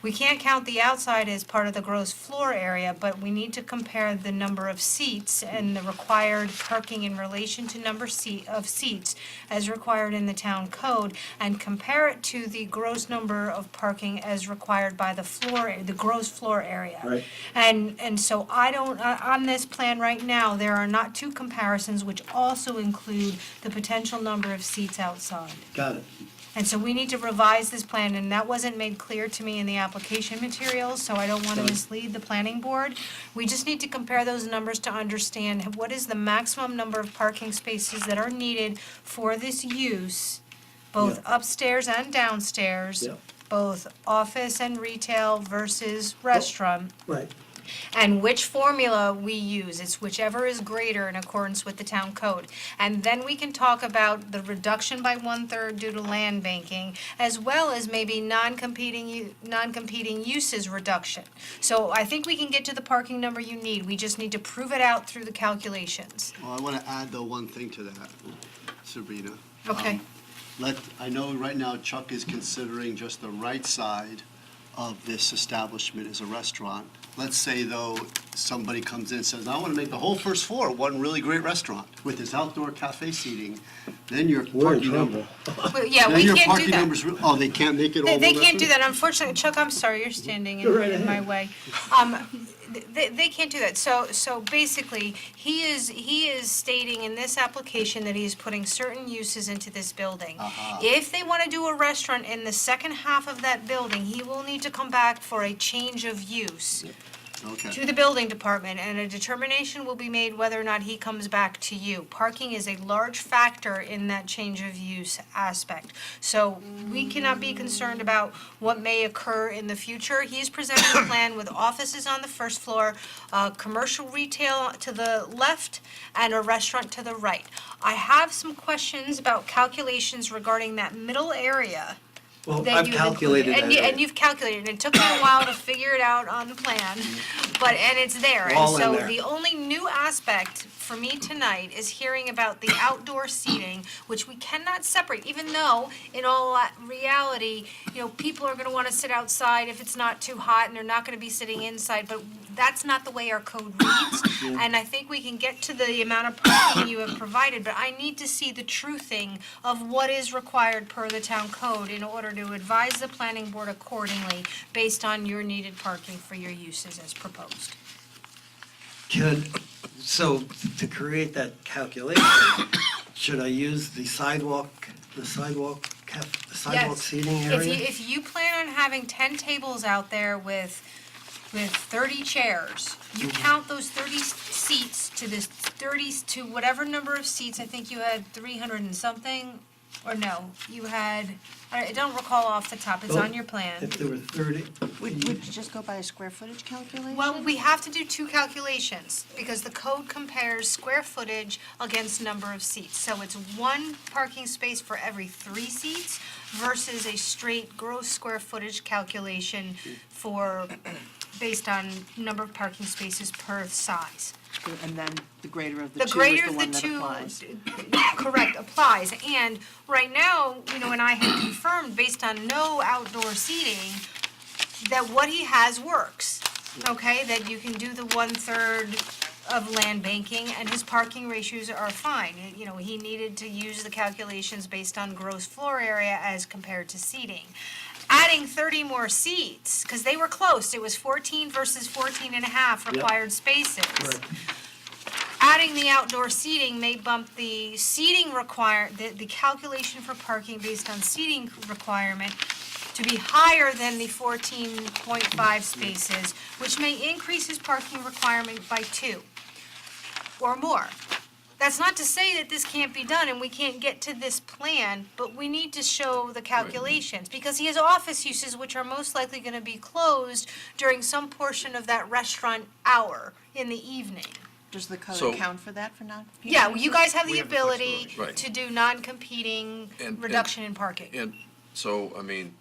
S7: We can't count the outside as part of the gross floor area, but we need to compare the number of seats and the required parking in relation to number of seats as required in the town code, and compare it to the gross number of parking as required by the gross floor area.
S10: Right.
S7: And so I don't, on this plan right now, there are not 2 comparisons, which also include the potential number of seats outside.
S10: Got it.
S7: And so we need to revise this plan, and that wasn't made clear to me in the application materials, so I don't want to mislead the planning board. We just need to compare those numbers to understand what is the maximum number of parking spaces that are needed for this use, both
S10: Yeah.
S7: upstairs and downstairs,
S10: Yeah.
S7: both office and retail versus restaurant,
S10: Right.
S7: and which formula we use. It's whichever is greater in accordance with the town code. And then we can talk about the reduction by 1/3 due to land banking, as well as maybe non-competing uses reduction. So I think we can get to the parking number you need. We just need to prove it out through the calculations.
S2: Well, I want to add, though, one thing to that, Sabrina.
S7: Okay.
S2: I know right now Chuck is considering just the right side of this establishment as a restaurant. Let's say, though, somebody comes in and says, I want to make the whole first floor one really great restaurant with this outdoor cafe seating, then your
S10: We're in
S2: parking number.
S10: trouble.
S7: Well, yeah,
S2: Then
S7: we
S2: your
S7: can't do
S2: parking
S7: that.
S2: numbers, oh, they can't make it all
S7: They
S2: the
S7: can't do that, unfortunately. Chuck, I'm sorry, you're standing
S10: Go right
S7: in my
S10: ahead.
S7: way. They can't do that. So basically, he is stating in this application that he is putting certain uses into this building. If they want to do a restaurant in the second half of that building, he will need to come back for a change of use.
S2: Okay.
S7: to the building department, and a determination will be made whether or not he comes back to you. Parking is a large factor in that change of use aspect. So we cannot be concerned about what may occur in the future. He's presented a plan with offices on the first floor, commercial retail to the left, and a restaurant to the right. I have some questions about calculations regarding that middle area.
S10: Well,
S7: that
S10: I've
S7: you have
S10: calculated
S7: included.
S10: that.
S7: And you've calculated, it took me a while to figure it out on the plan, and it's there. And
S10: All in
S7: so
S10: there.
S7: the only new aspect for me tonight is hearing about the outdoor seating, which we cannot separate, even though in all reality, people are gonna wanna sit outside if it's not too hot, and they're not gonna be sitting inside, but that's not the way our code reads. And I think we can get to the amount of parking you have provided, but I need to see the truthing of what is required per the town code in order to advise the planning board accordingly based on your needed parking for your uses as proposed.
S10: So to create that calculation, should I use the sidewalk
S7: Yes.
S10: seating
S7: If
S10: area?
S7: if you plan on having 10 tables out there with 30 chairs, you count those 30 seats to this 30, to whatever number of seats, I think you had 300 and something, or no, you had, I don't recall off the top, it's on your plan.
S10: If there were 30,
S5: Would you just go by a square footage calculation?
S7: Well, we have to do two calculations, because the code compares square footage against number of seats. So it's one parking space for every 3 seats versus a straight gross square footage calculation based on number of parking spaces per size.
S5: And then the greater of the
S7: The
S5: two is
S7: greater
S5: the
S7: of the
S5: one that
S7: two,
S5: applies.
S7: correct, applies. And right now, and I had confirmed based on no outdoor seating, that what he has works, okay? That you can do the 1/3 of land banking, and his parking ratios are fine. He needed to use the calculations based on gross floor area as compared to seating. Adding 30 more seats, because they were close, it was 14 versus 14 and a half required spaces.
S10: Right.
S7: Adding the outdoor seating may bump the seating the calculation for parking based on seating requirement to be higher than the 14.5 spaces, which may increase his parking requirement by 2 or more. That's not to say that this can't be done and we can't get to this plan, but we need to show the calculations, because he has office uses which are most likely gonna be closed during some portion of that restaurant hour in the evening.
S5: Does the code
S6: So-
S5: account for that for non-competing
S7: Yeah, you guys have
S1: We
S7: the
S1: have the
S7: ability
S1: flexibility.
S6: Right.
S7: to do non-competing
S6: And-
S7: reduction in parking.
S6: And so, I mean,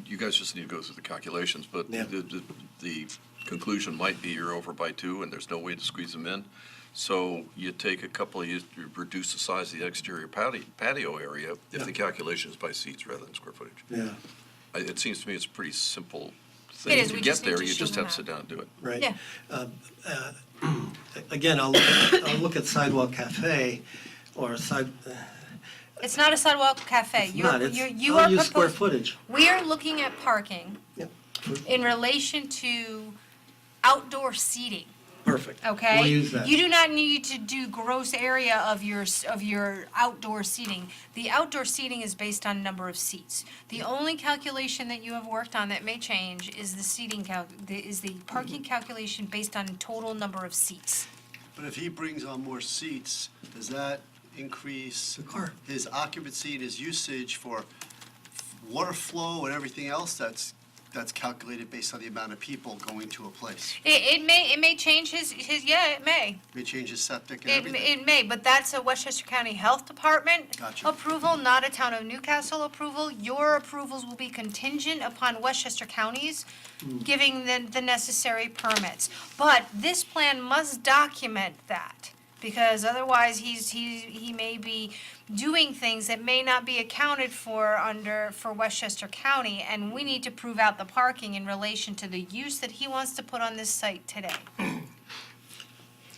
S6: you guys just need to go through the calculations, but
S10: Yeah.
S6: the conclusion might be you're over by 2 and there's no way to squeeze them in. So you take a couple of, you reduce the size of the exterior patio area if the calculation is by seats rather than square footage.
S10: yeah,
S6: It seems to me it's a pretty simple
S7: It
S6: thing
S7: is,
S6: to
S7: we
S6: get
S7: just need
S6: there.
S7: to
S6: You
S7: show
S6: just
S7: them
S6: have to sit
S7: how.
S6: down and do it.
S10: right.
S7: Yeah.
S10: Again, I'll look at Sidewalk Cafe or
S7: It's not a sidewalk cafe.
S10: not,
S7: You
S10: I'll
S7: are
S10: use square
S7: proposing,
S10: footage.
S7: we are looking at parking
S10: Yep.
S7: in relation to outdoor seating.
S10: Perfect.
S7: Okay?
S10: We'll use that.
S7: You do not need to do gross area of your outdoor seating. The outdoor seating is based on number of seats. The only calculation that you have worked on that may change is the parking calculation based on total number of seats.
S2: But if he brings on more seats, does that increase
S10: The car.
S2: his occupancy and his usage for water flow and everything else that's calculated based on the amount of people going to a place?
S7: It may change his, yeah, it may.
S2: May change his septic and
S7: It,
S2: everything?
S7: it may, but that's a Westchester County Health Department
S2: Gotcha.
S7: approval, not a Town of Newcastle approval. Your approvals will be contingent upon Westchester County's giving the necessary permits. But this plan must document that, because otherwise he may be doing things that may not be accounted for for Westchester County, and we need to prove out the parking in relation to the use that he wants to put on this site today.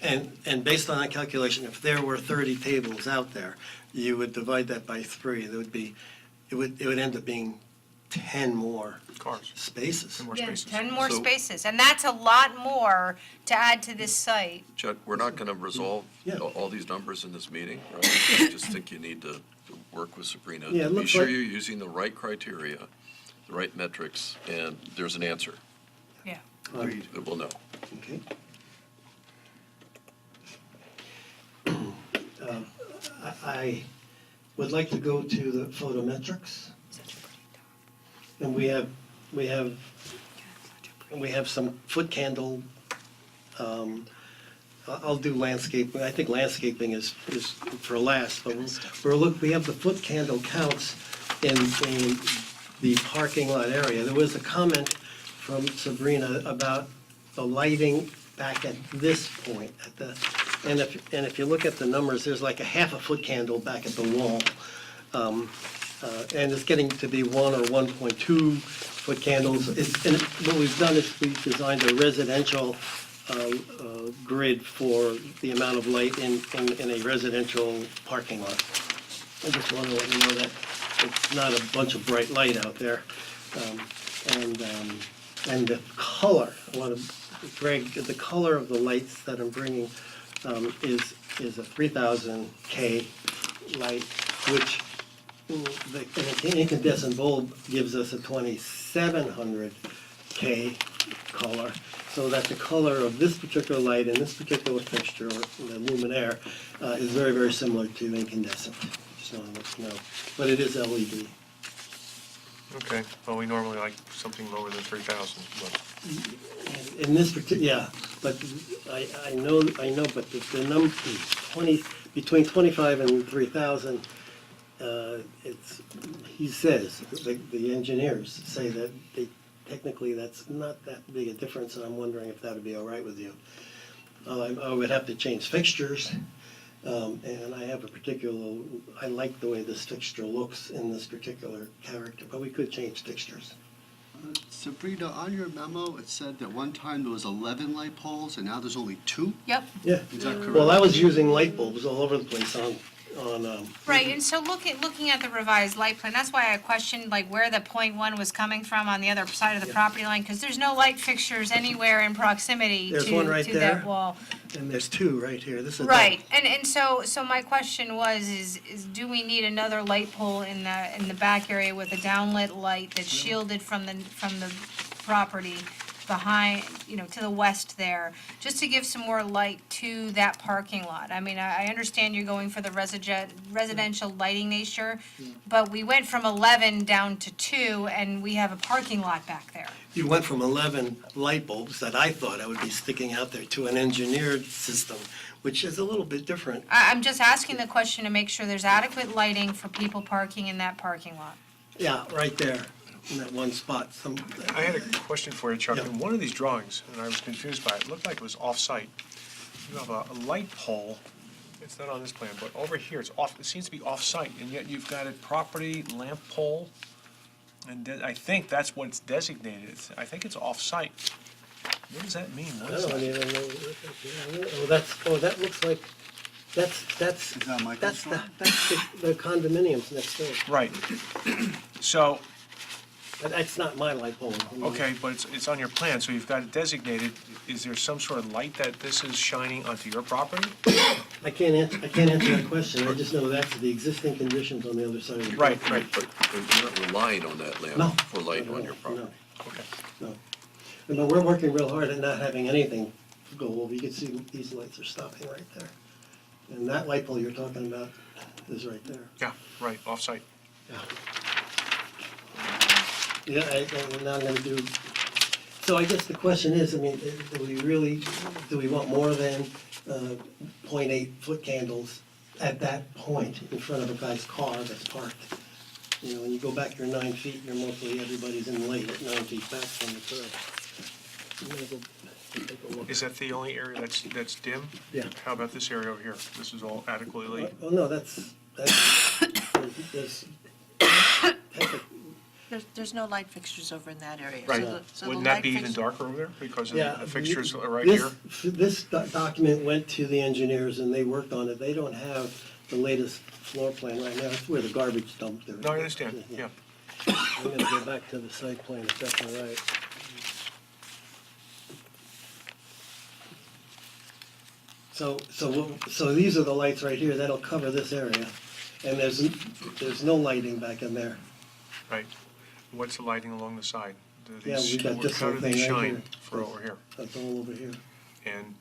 S10: And based on that calculation, if there were 30 tables out there, you would divide that by 3. It would end up being 10 more
S1: Cars,
S10: spaces.
S1: 10 more
S7: Yeah,
S1: spaces.
S7: 10 more
S6: So-
S7: spaces, and that's a lot more to add to this site.
S6: Chuck, we're not going to resolve
S10: Yeah.
S6: all these numbers in this meeting, right? I just think you need to work with Sabrina.
S10: Yeah, it
S6: to Be
S10: looks
S6: sure
S10: like-
S6: you're using the right criteria, the right metrics, and there's an answer.
S7: Yeah.
S2: Agreed.
S6: We'll know.
S10: Okay. I would like to go to the photometrics. And we have some foot candle, I'll do landscaping. I think landscaping is for last, but we have the foot candle counts in the parking lot area. There was a comment from Sabrina about the lighting back at this point, and if you look at the numbers, there's like a half a foot candle back at the wall. And it's getting to be 1 or 1.2 foot candles. And what we've done is we've designed a residential grid for the amount of light in a residential parking lot. I just want to let you know that it's not a bunch of bright light out there. And the color, Greg, the color of the lights that I'm bringing is a 3000 K light, which the incandescent bulb gives us a 2700 K color, so that the color of this particular light and this particular fixture, or the luminaire, is very, very similar to incandescent. Just want to let you know, but it is LED.
S1: Okay, well, we normally like something lower than 3,000, but
S10: In this yeah, but I know, but the number, between 25 and 3,000, he says, the engineers say that technically that's not that big a difference, and I'm wondering if that would be all right with you. I would have to change fixtures, and I have I like the way this fixture looks in this particular character, but we could change fixtures.
S2: Sabrina, on your memo, it said that one time there was 11 light poles, and now there's only 2?
S7: Yep.
S10: Yeah.
S2: Is that correct?
S10: Well, I was using light bulbs all over the place on.
S7: Right, and so looking at the revised light plan, that's why I questioned like where the .1 was coming from on the other side of the property line, because there's no light fixtures anywhere in proximity
S10: There's one right
S7: to
S10: there.
S7: that wall.
S10: And there's 2 right here. This is
S7: Right, and so my question was, is do we need another light pole in the back area with a downlit light that's shielded from the property behind, to the west there, just to give some more light to that parking lot? I mean, I understand you're going for the residential lighting nature, but we went from 11 down to 2, and we have a parking lot back there.
S10: You went from 11 light bulbs that I thought I would be sticking out there to an engineered system, which is a little bit different.
S7: I'm just asking the question to make sure there's adequate lighting for people parking in that parking lot.
S10: Yeah, right there, in that one spot.
S1: I had a question for you, Chuck.
S10: Yeah.
S1: In one of these drawings, and I was confused by it, it looked like it was off-site. You have a light pole, it's not on this plan, but over here, it seems to be off-site, and yet you've got a property lamp pole, and I think that's what it's designated. I think it's off-site. What does that mean? What is that?
S10: That looks like, that's
S2: Is that Michael's drawing?
S10: that's the condominiums next door.
S1: Right. So,
S10: That's not my light pole.
S1: okay, but it's on your plan, so you've got it designated. Is there some sort of light that this is shining onto your property?
S10: I can't answer that question. I just know that's the existing conditions on the other side of the.
S1: Right.
S6: But you're not relying on that
S10: No.
S6: lamp for light on your property.
S1: Okay.
S10: No. I mean, we're working real hard at not having anything go over. You can see these lights are stopping right there. And that light pole you're talking about is right there.
S1: Yeah, right, off-site.
S10: Yeah, and now I'm gonna do, so I guess the question is, I mean, do we want more than 0.8 foot candles at that point in front of a guy's car that's parked? When you go back your 9 feet, you're mostly, everybody's in lane at 9 feet back from the curb. I'm gonna go take a look.
S1: Is that the only area that's dim?
S10: Yeah.
S1: How about this area over here? This is all adequately lit?
S10: Oh, no, that's, there's,
S5: There's no light fixtures over in that area.
S1: Right.
S5: So the
S1: Wouldn't that
S5: light
S1: be even
S5: fix-
S1: darker over there because of
S10: yeah.
S1: the fixtures are right
S10: this-
S1: here?
S10: This document went to the engineers and they worked on it. They don't have the latest floor plan right now. It's where the garbage dump there.
S1: No, I understand, yeah.
S10: I'm gonna go back to the site plan, if that's all right. So these are the lights right here. That'll cover this area. And there's no lighting back in there.
S1: Right. What's the lighting along the side?
S10: Yeah, we
S1: these,
S10: got this
S1: how do
S10: whole
S1: they
S10: thing right
S1: shine
S10: here.
S1: for over here?
S10: That's all over here,
S1: And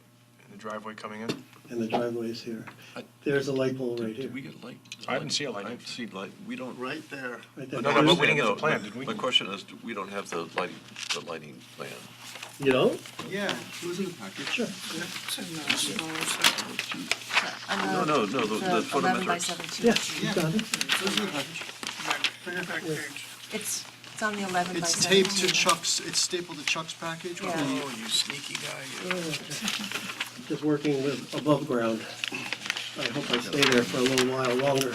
S1: the driveway coming in?
S10: and the driveway's here.
S6: I-
S10: There's a light pole right here.
S6: Did we get light?
S1: I didn't see a light.
S6: I didn't see light, we don't.
S2: Right there.
S10: Right there.
S1: No, no, but we didn't get the
S6: No,
S1: plan, did we?
S6: My question is, we don't have the lighting plan.
S10: You know?
S2: Yeah, it was in the package.
S10: Sure.
S4: It's in the smaller set.
S6: No, the
S5: Eleven by
S6: photometrics.
S5: 17.
S10: Yeah, you got it.
S2: It was in the package.
S4: Back page.
S5: It's on the 11 by 17.
S2: It's taped to Chuck's, it's stapled to Chuck's package.
S5: Yeah.
S9: Oh, you sneaky guy, you.
S10: Just working with above ground. I hope I stay there for a little while longer.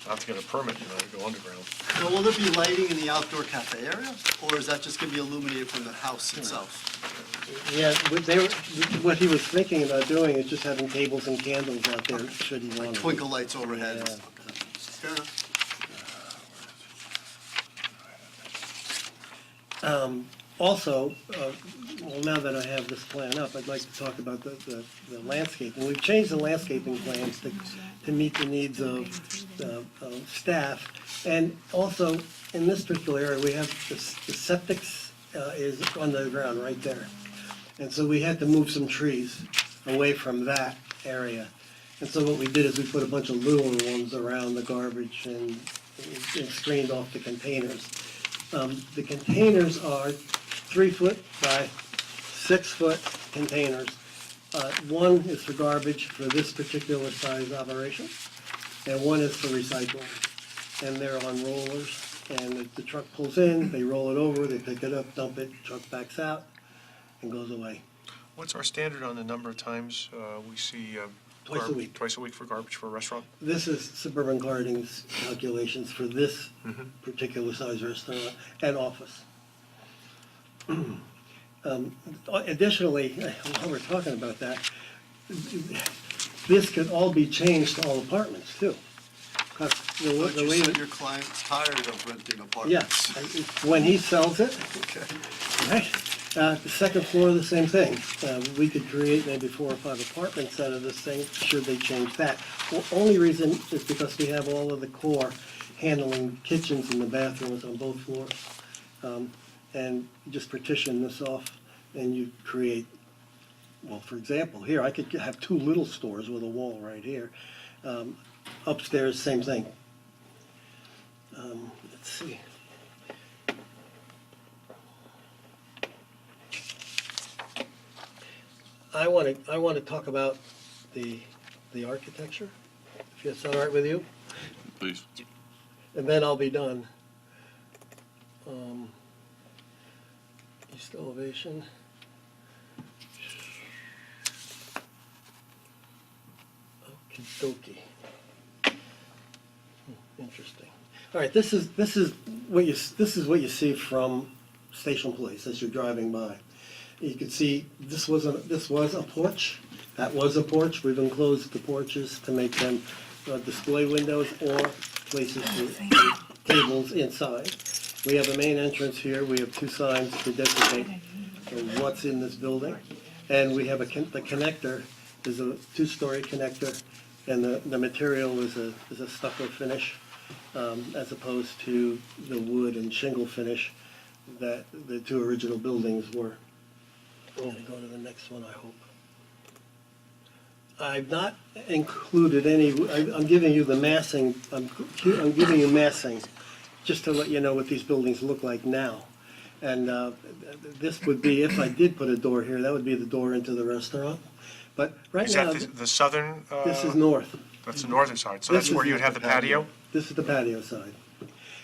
S1: I'll have to get a permit, to go underground.
S2: Now, will there be lighting in the outdoor cafe area, or is that just gonna be illuminated from the house itself?
S10: Yeah, what he was thinking about doing is just having tables and candles out there, should he want
S2: Like
S10: to.
S2: twinkle lights overhead?
S10: Yeah.
S2: Okay. Fair enough.
S10: Also, well, now that I have this plan up, I'd like to talk about the landscaping. We've changed the landscaping plans to meet the needs of staff. And also, in this particular area, we have the septic is on the ground right there. And so we had to move some trees away from that area. And so what we did is we put a bunch of little ones around the garbage and screened off the containers. The containers are 3-foot by 6-foot containers. One is for garbage for this particular size operation, and one is for recycling. And they're on rollers, and the truck pulls in, they roll it over, they pick it up, dump it, truck backs out, and goes away.
S1: What's our standard on the number of times we see?
S10: Twice a week.
S1: Twice a week for garbage for a restaurant?
S10: This is Suburban Gardening's calculations for this particular size restaurant and office. Additionally, while we're talking about that, this could all be changed to all apartments too. 'Cause the
S2: But
S10: way
S2: you
S10: that-
S2: said your client's tired of renting
S10: Yeah,
S2: apartments.
S10: when he sells it,
S2: Okay.
S10: right, the second floor, the same thing. We could create maybe 4 or 5 apartments out of this thing, should they change that. The only reason is because we have all of the core handling kitchens and the bathrooms on both floors. And you just partition this off and you create, well, for example, here, I could have 2 little stores with a wall right here. Upstairs, same thing. Let's see. I want to talk about the architecture, if that's all right with you,
S6: Please.
S10: and then I'll be done. East elevation. Okie dokie. Interesting. All right, this is what you see from Station Place as you're driving by. You can see this was a porch. That was a porch. We've enclosed the porches to make them display windows or places for tables inside. We have a main entrance here. We have 2 signs to designate what's in this building. And we have the connector is a 2-story connector, and the material is a stucco finish, as opposed to the wood and shingle finish that the 2 original buildings were. I'm going to go to the next one, I hope. I've not included any, I'm giving you the massing, I'm giving you massing, just to let you know what these buildings look like now. And this would be, if I did put a door here, that would be the door into the restaurant. But right
S1: Is
S10: now,
S1: that the southern?
S10: this is north.
S1: That's the northern side, so
S10: This
S1: that's where
S10: is
S1: you'd have the patio?
S10: This is the patio side.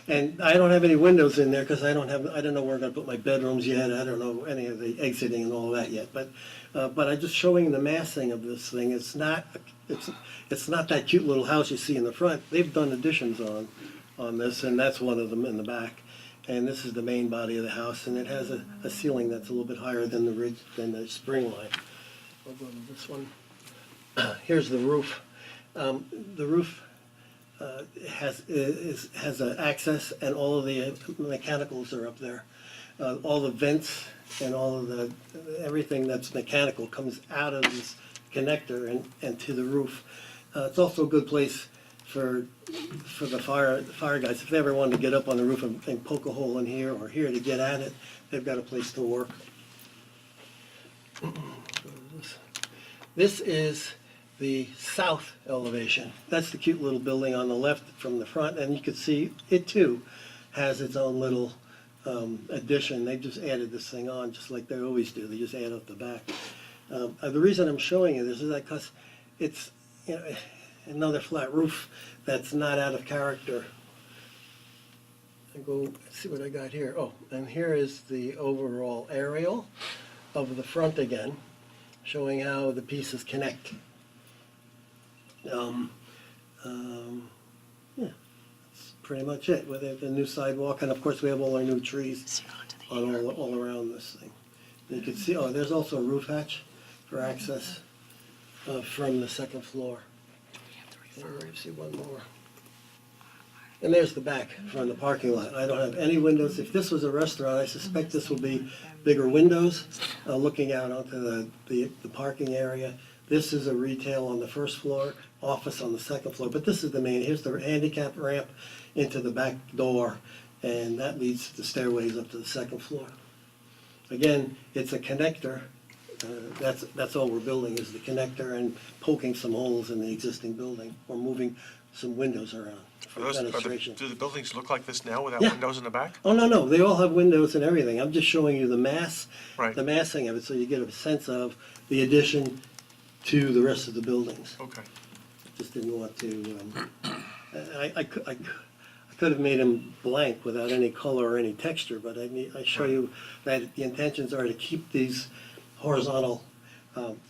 S10: And I don't have any windows in there because I don't know where I'm gonna put my bedrooms yet. I don't know any of the exiting and all that yet. But I'm just showing the massing of this thing. It's not that cute little house you see in the front. They've done additions on this, and that's one of them in the back. And this is the main body of the house, and it has a ceiling that's a little bit higher than the spring line. I'll go to this one. Here's the roof. The roof has an access, and all of the mechanicals are up there. All the vents and all of everything that's mechanical comes out of this connector and to the roof. It's also a good place for the fire guys. If they ever wanted to get up on the roof and poke a hole in here or here to get at it, they've got a place to work. This is the south elevation. That's the cute little building on the left from the front, and you can see it too has its own little addition. They just added this thing on, just like they always do. They just add up the back. The reason I'm showing you this is that because it's, you know, another flat roof that's not out of character. I go, let's see what I got here. Oh, and here is the overall aerial of the front again, showing how the pieces connect. Yeah, that's pretty much it. With the new sidewalk, and of course we have all our new trees on all around this thing. And you can see, oh, there's also a roof hatch for access from the second floor. And let's see one more. And there's the back from the parking lot. I don't have any windows. If this was a restaurant, I suspect this will be bigger windows looking out onto the parking area. This is a retail on the first floor, office on the second floor, but this is the main. Here's the handicap ramp into the back door, and that leads to the stairways up to the second floor. Again, it's a connector. That's all we're building is the connector and poking some holes in the existing building or moving some windows around for fenestration.
S1: Do the buildings look like this now without
S10: Yeah.
S1: windows in the back?
S10: Oh, no, they all have windows and everything. I'm just showing you the
S1: Right.
S10: massing of it, so you get a sense of the addition to the rest of the buildings.
S1: Okay.
S10: Just didn't want to, I could have made them blank without any color or any texture, but I show you that the intentions are to keep these horizontal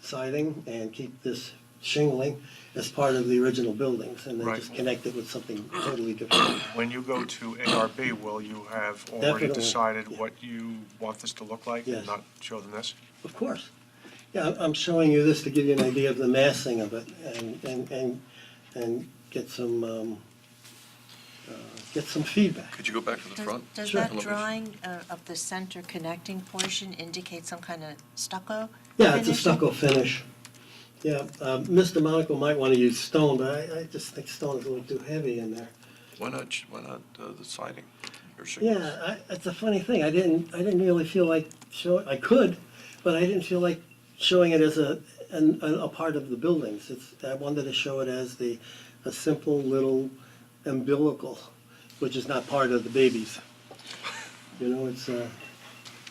S10: siding and keep this shingling as part of the original buildings, and then
S1: Right.
S10: just connect it with something totally different.
S1: When you go to ARB, will you have already
S10: Definitely,
S1: decided
S10: yeah.
S1: what you want this to look like and
S10: Yes.
S1: not show them this?
S10: Of course. Yeah, I'm showing you this to give you an idea of the massing of it and get some feedback.
S6: Could you go back to the front?
S5: Does
S10: Sure.
S5: that drawing of the center connecting portion indicate some kind of stucco?
S10: Yeah, it's a
S5: finish?
S10: stucco finish. Yeah, Mr. Monaco might want to use stone, but I just think stone is a little too heavy in there.
S6: Why not the siding or shingles?
S10: Yeah, it's a funny thing. I didn't really feel like I could, but I didn't feel like showing it as a part of the buildings. I wanted to show it as a simple little umbilical, which is not part of the babies. You know, it's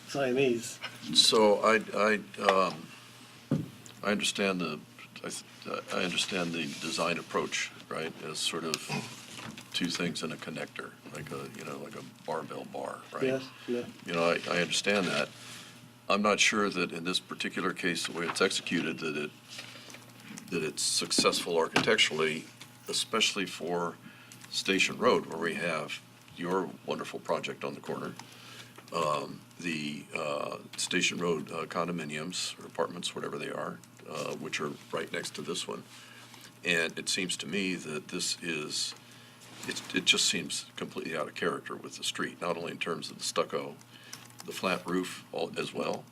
S10: Siamese.
S6: So I understand I understand the design approach, right, as sort of two things in a connector, like a barbell bar, right?
S10: Yes, yeah.
S6: You know, I understand that. I'm not sure that in this particular case, the way it's executed, that it's successful architecturally, especially for Station Road, where we have your wonderful project on the corner, the Station Road condominiums or apartments, whatever they are, which are right next to this one. And it seems to me that it just seems completely out of character with the street, not only in terms of the stucco, the flat roof as well.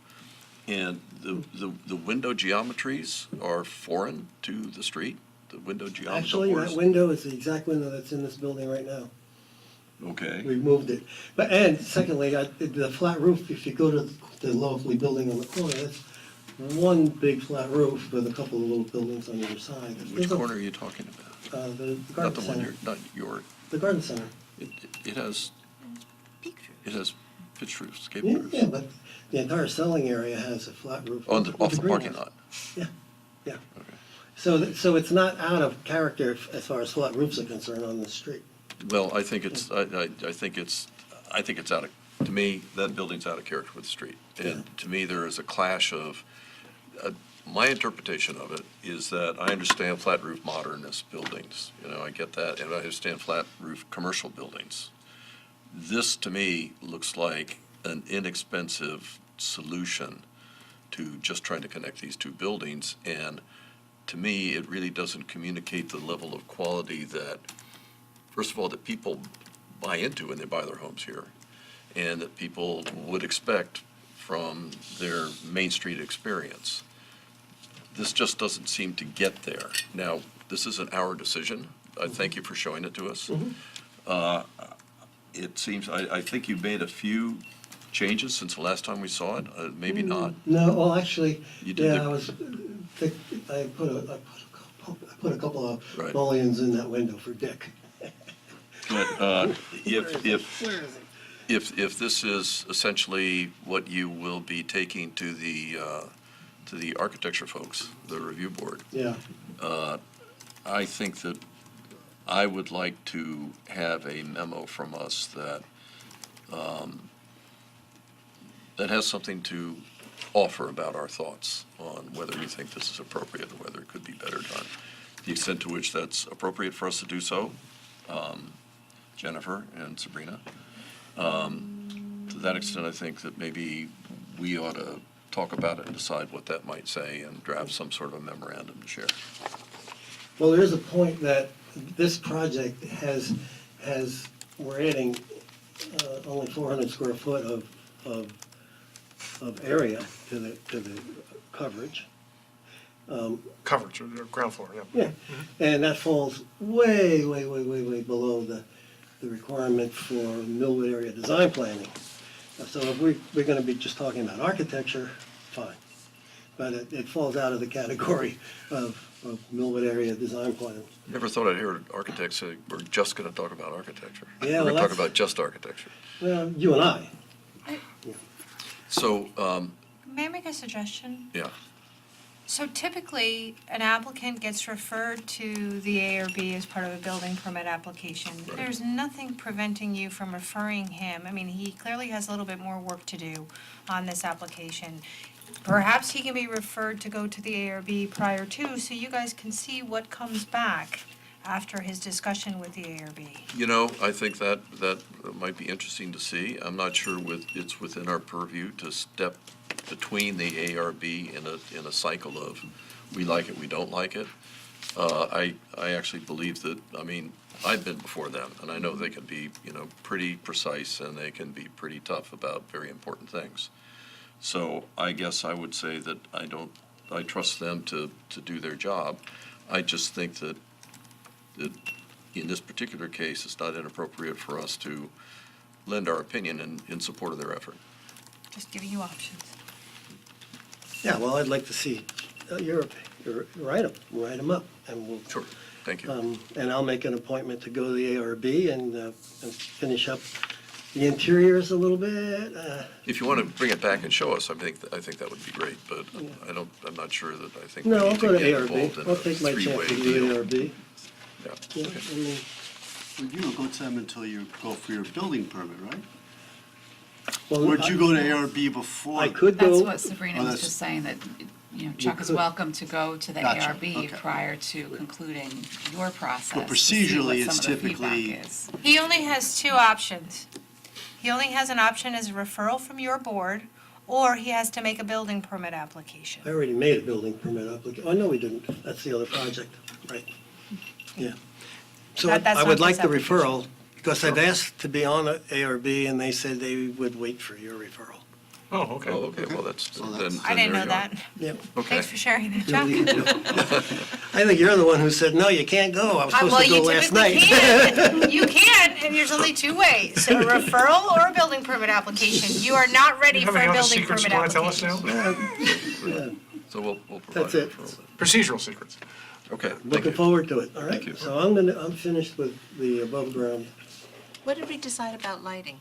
S6: And the window geometries are foreign to the street, the window geometry.
S10: Actually, that window is the exact window that's in this building right now.
S6: Okay.
S10: We moved it. And secondly, the flat roof, if you go to the lovely building on the corner, that's one big flat roof with a couple of little buildings on either side.
S6: Which
S10: There's a-
S6: corner are you talking about?
S10: The
S6: Not
S10: garden
S6: the one
S10: center.
S6: not your,
S10: The garden center.
S6: it has pitched roofs, gable
S10: Yeah,
S6: roofs.
S10: yeah, but the entire selling area has a flat roof.
S6: Off
S10: with
S6: the
S10: a
S6: parking
S10: greenhouse.
S6: lot.
S10: Yeah, yeah.
S6: Okay.
S10: So it's not out of character as far as flat roofs are concerned on the street.
S6: Well, I think it's out of, to me, that building's out of character with the street. And to me, there is a clash of, my interpretation of it is that I understand flat roof modernist buildings, I get that, and I understand flat roof commercial buildings. This, to me, looks like an inexpensive solution to just trying to connect these two buildings, and to me, it really doesn't communicate the level of quality that, first of all, that people buy into when they buy their homes here, and that people would expect from their Main Street experience. This just doesn't seem to get there. Now, this isn't our decision, I thank you for showing it to us.
S10: Mhm.
S6: It seems, I think you made a few changes since the last time we saw it, maybe not.
S10: No, well, actually,
S6: You did
S10: yeah,
S6: the-
S10: I put a couple of
S6: Right.
S10: mullions in that window for Dick.
S6: But if
S10: Where is it?
S6: if this is essentially what you will be taking to the architecture folks, the review board,
S10: Yeah,
S6: I think that I would like to have a memo from us that that has something to offer about our thoughts on whether we think this is appropriate and whether it could be better done. The extent to which that's appropriate for us to do so, Jennifer and Sabrina. To that extent, I think that maybe we ought to talk about it and decide what that might say and draft some sort of a memorandum to share.
S10: well, there is a point that this project we're adding only 400 square foot of area to the coverage.
S1: Coverage, or ground floor, yeah.
S10: Yeah, and that falls way below the requirement for Millwood area design planning. So if we're gonna be just talking about architecture, fine. But it falls out of the category of Millwood area design plan.
S6: Never thought I'd hear architects say, we're just going to talk about architecture.
S10: Yeah,
S6: We're
S10: well,
S6: going to talk
S10: that's-
S6: about just architecture.
S10: Well, you and I.
S6: So,
S7: May I make a suggestion?
S6: yeah,
S7: So typically, an applicant gets referred to the ARB as part of a building permit application.
S6: Right.
S7: There's nothing preventing you from referring him. I mean, he clearly has a little bit more work to do on this application. Perhaps he can be referred to go to the ARB prior to, so you guys can see what comes back after his discussion with the ARB.
S6: you know, I think that might be interesting to see. I'm not sure it's within our purview to step between the ARB in a cycle of we like it, we don't like it. I actually believe that, I mean, I've been before them, and I know they can be, pretty precise, and they can be pretty tough about very important things. So I guess I would say that I trust them to do their job. I just think that in this particular case, it's not inappropriate for us to lend our opinion in support of their effort.
S7: Just giving you options.
S10: Yeah, well, I'd like to see write them up, and we'll.
S6: Sure, thank you.
S10: And I'll make an appointment to go to the ARB and finish up the interiors a little bit.
S6: If you want to bring it back and show us, I think that would be great, but I'm not sure that I think we
S10: No, I'll
S6: need
S10: go
S6: to
S10: to
S6: get involved
S10: ARB.
S6: in
S10: I'll
S6: a
S10: take my chance
S6: three-way
S10: to
S6: deal.
S10: do ARB.
S6: Yeah,
S10: Yeah,
S6: okay.
S10: I mean,
S2: Well, you don't go to them until you go for your building permit, right?
S10: well,
S2: Or did you go to ARB before?
S10: I could
S11: That's
S10: go,
S11: what Sabrina
S2: Oh,
S11: was
S2: that's-
S11: just saying, that, Chuck is
S10: could.
S11: welcome to go to the
S2: Gotcha,
S11: ARB
S2: okay.
S11: prior to concluding your process.
S2: But
S11: to see what
S2: procedurally,
S11: some
S2: it's
S11: of the feedback
S2: typically-
S11: is.
S7: He only has two options. He only has an option as a referral from your board, or he has to make a building permit application.
S10: I already made a building permit application. Oh, no, we didn't. That's the other project, right. Yeah. So
S7: That's
S10: I
S7: not
S10: would like
S7: this
S10: the
S7: application.
S10: referral, because I've asked to be on the ARB, and they said they would wait for your referral.
S1: Oh, okay.
S6: Oh, okay, well, that's,
S2: So
S6: then
S2: that's-
S7: I
S6: there
S7: didn't know
S6: you are.
S7: that.
S10: Yep.
S6: Okay.
S7: Thanks for sharing that, Chuck.
S10: I think you're the one who said, no, you can't go. I was supposed
S7: Well,
S10: to go
S7: you
S10: last
S7: typically
S10: night.
S7: can. You can, and there's only two ways, a referral or a building permit application. You are not ready
S1: You
S7: for
S1: have any
S7: a
S1: other
S7: building
S1: secrets you
S7: permit
S1: want to tell us
S7: application.
S1: now?
S10: Yeah,
S6: So we'll provide.
S10: That's it.
S6: a referral then.
S1: Procedural secrets.
S6: Okay, thank
S10: Looking
S6: you.
S10: forward to it, all right?
S6: Thank you.
S10: So I'm finished with the above ground.
S5: What did we decide about lighting?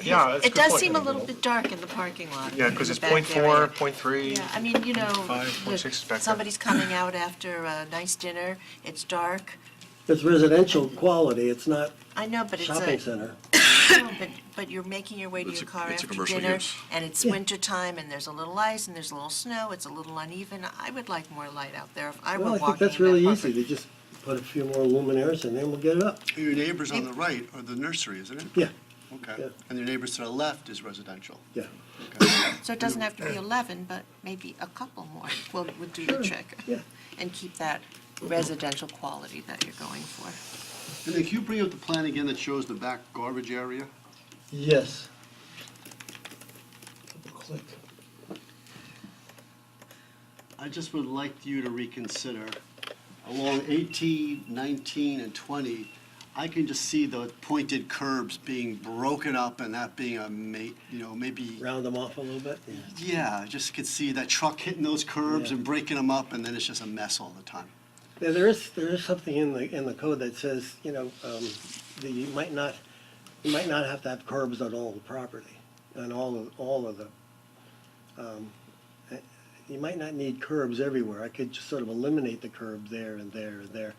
S1: Yeah, that's a
S5: It
S1: good
S5: does
S1: point.
S5: seem a little bit dark in the parking lot.
S1: Yeah,
S5: in
S1: because
S5: the
S1: it's
S5: back
S1: point four,
S5: area.
S1: point three.
S5: Yeah, I mean,
S1: 0.5, 0.6 is back there.
S5: somebody's coming out after a nice dinner, it's dark.
S10: It's residential quality, it's not
S5: I know, but it's
S10: shopping
S5: a,
S10: center.
S5: but you're making your way to
S6: It's
S5: your
S6: a-
S5: car
S6: it's a
S5: after
S6: commercial
S5: dinner,
S6: use.
S5: and it's
S10: Yeah.
S5: winter time, and there's a little ice, and there's a little snow, it's a little uneven. I would like more light out there if I were
S10: Well, I
S5: walking
S10: think that's
S5: in that
S10: really
S5: park.
S10: easy, to just put a few more luminaires and then we'll get it up.
S2: Your neighbors on the right are the nursery, isn't it?
S10: Yeah,
S2: Okay.
S10: Yeah.
S2: And your neighbors to the left is residential.
S10: yeah.
S2: Okay.
S5: So it doesn't have to be 11, but maybe a couple more would do the
S10: Sure,
S5: trick.
S10: yeah.
S5: And keep that residential quality that you're going for.
S2: And then can you bring up the plan again that shows the back garbage area?
S10: Yes. Click.
S2: I just would like you to reconsider along 18, 19, and 20, I can just see the pointed curbs being broken up and that being maybe,
S10: Round them off a little bit? Yeah.
S2: yeah, I just could see that truck hitting those curbs and breaking them up, and then it's just a mess all the time.
S10: Yeah, there is something in the code that says, that you might not have to have curbs on all the property, on all of the, you might not need curbs everywhere. I could just sort of eliminate the curb there and there and there.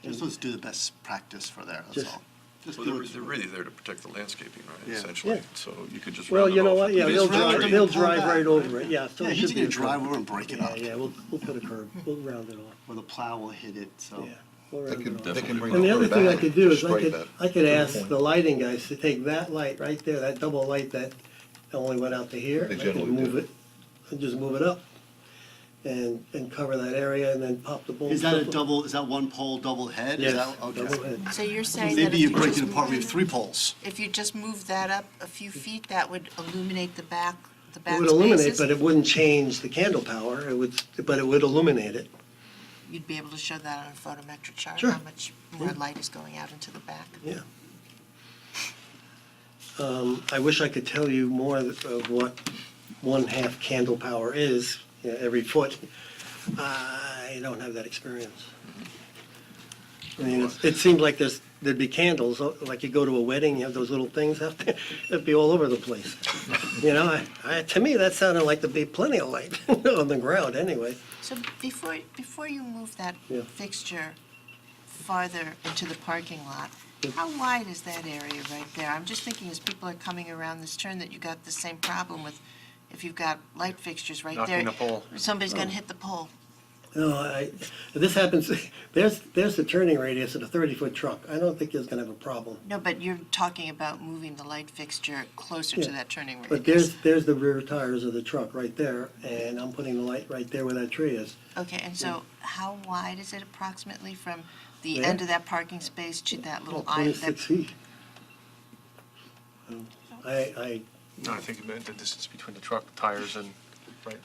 S2: Just let's do the best practice for there, that's
S10: Just-
S2: all. Just
S6: Well,
S2: do
S6: they're,
S2: it.
S6: they're really there to protect the landscaping, right,
S2: Yeah.
S6: essentially,
S10: Yeah.
S6: so you could just
S10: Well,
S6: round it
S10: you know
S6: off.
S10: what, yeah,
S2: Just round it
S10: they'll
S2: and pull
S10: drive
S2: back.
S10: right over it, yeah. So
S2: Yeah,
S10: it
S2: he's
S10: should
S2: gonna
S10: be a
S2: drive
S10: curb.
S2: over and break it
S10: Yeah,
S2: up,
S10: yeah, we'll put a curb, we'll round it off,
S2: or the plow will hit it, so.
S10: yeah. We'll
S8: They
S10: round
S8: can,
S10: it off.
S8: they can bring
S10: And the
S8: the
S10: other
S8: curb
S10: thing I
S8: back,
S10: could do is
S8: straight that.
S10: I could ask
S8: point.
S10: the lighting guys to take that light right there, that double light that only went out to here.
S8: They
S10: I could
S8: generally
S10: move
S8: do.
S10: it, and just move it up and cover that area and then pop the bulbs.
S2: Is that a
S10: up.
S2: double, is that one pole, double head? Is
S10: Yes,
S2: that- okay.
S10: double head.
S5: So you're saying that
S2: Maybe
S5: if
S2: you
S5: you
S2: break
S5: just
S2: it apart, we have
S5: move-
S2: 3 poles.
S5: if you just move that up a few feet, that would illuminate the back
S10: It would illuminate,
S5: spaces?
S10: but it wouldn't change the candle power, but it would illuminate it.
S5: You'd be able to show that on a photometric chart,
S10: Sure.
S5: how much more
S10: Yeah.
S5: light is going out into the back.
S10: Yeah. I wish I could tell you more of what 1/2 candle power is, every foot. I don't have that experience. I mean, it seems like there'd be candles, like you go to a wedding, you have those little things out there, it'd be all over the place. To me, that sounded like there'd be plenty of light on the ground anyway.
S5: So before you move that
S10: Yeah.
S5: fixture farther into the parking lot,
S10: Yeah.
S5: how wide is that area right there? I'm just thinking as people are coming around this turn that you got the same problem with, if you've got light fixtures right there.
S1: Knocking the pole.
S5: Somebody's gonna hit the pole.
S10: No, this happens, there's the turning radius of a 30-foot truck. I don't think there's gonna have a problem.
S5: No, but you're talking about moving the light fixture closer to
S10: Yeah.
S5: that turning radius.
S10: But there's the rear tires of the truck right there, and I'm putting the light right there where that tree is.
S5: Okay, and so how wide is it approximately from the
S10: There?
S5: end of that parking space to that little
S10: About
S5: eye?
S10: 26 feet.
S1: No, I think you meant the distance between the truck tires and, right?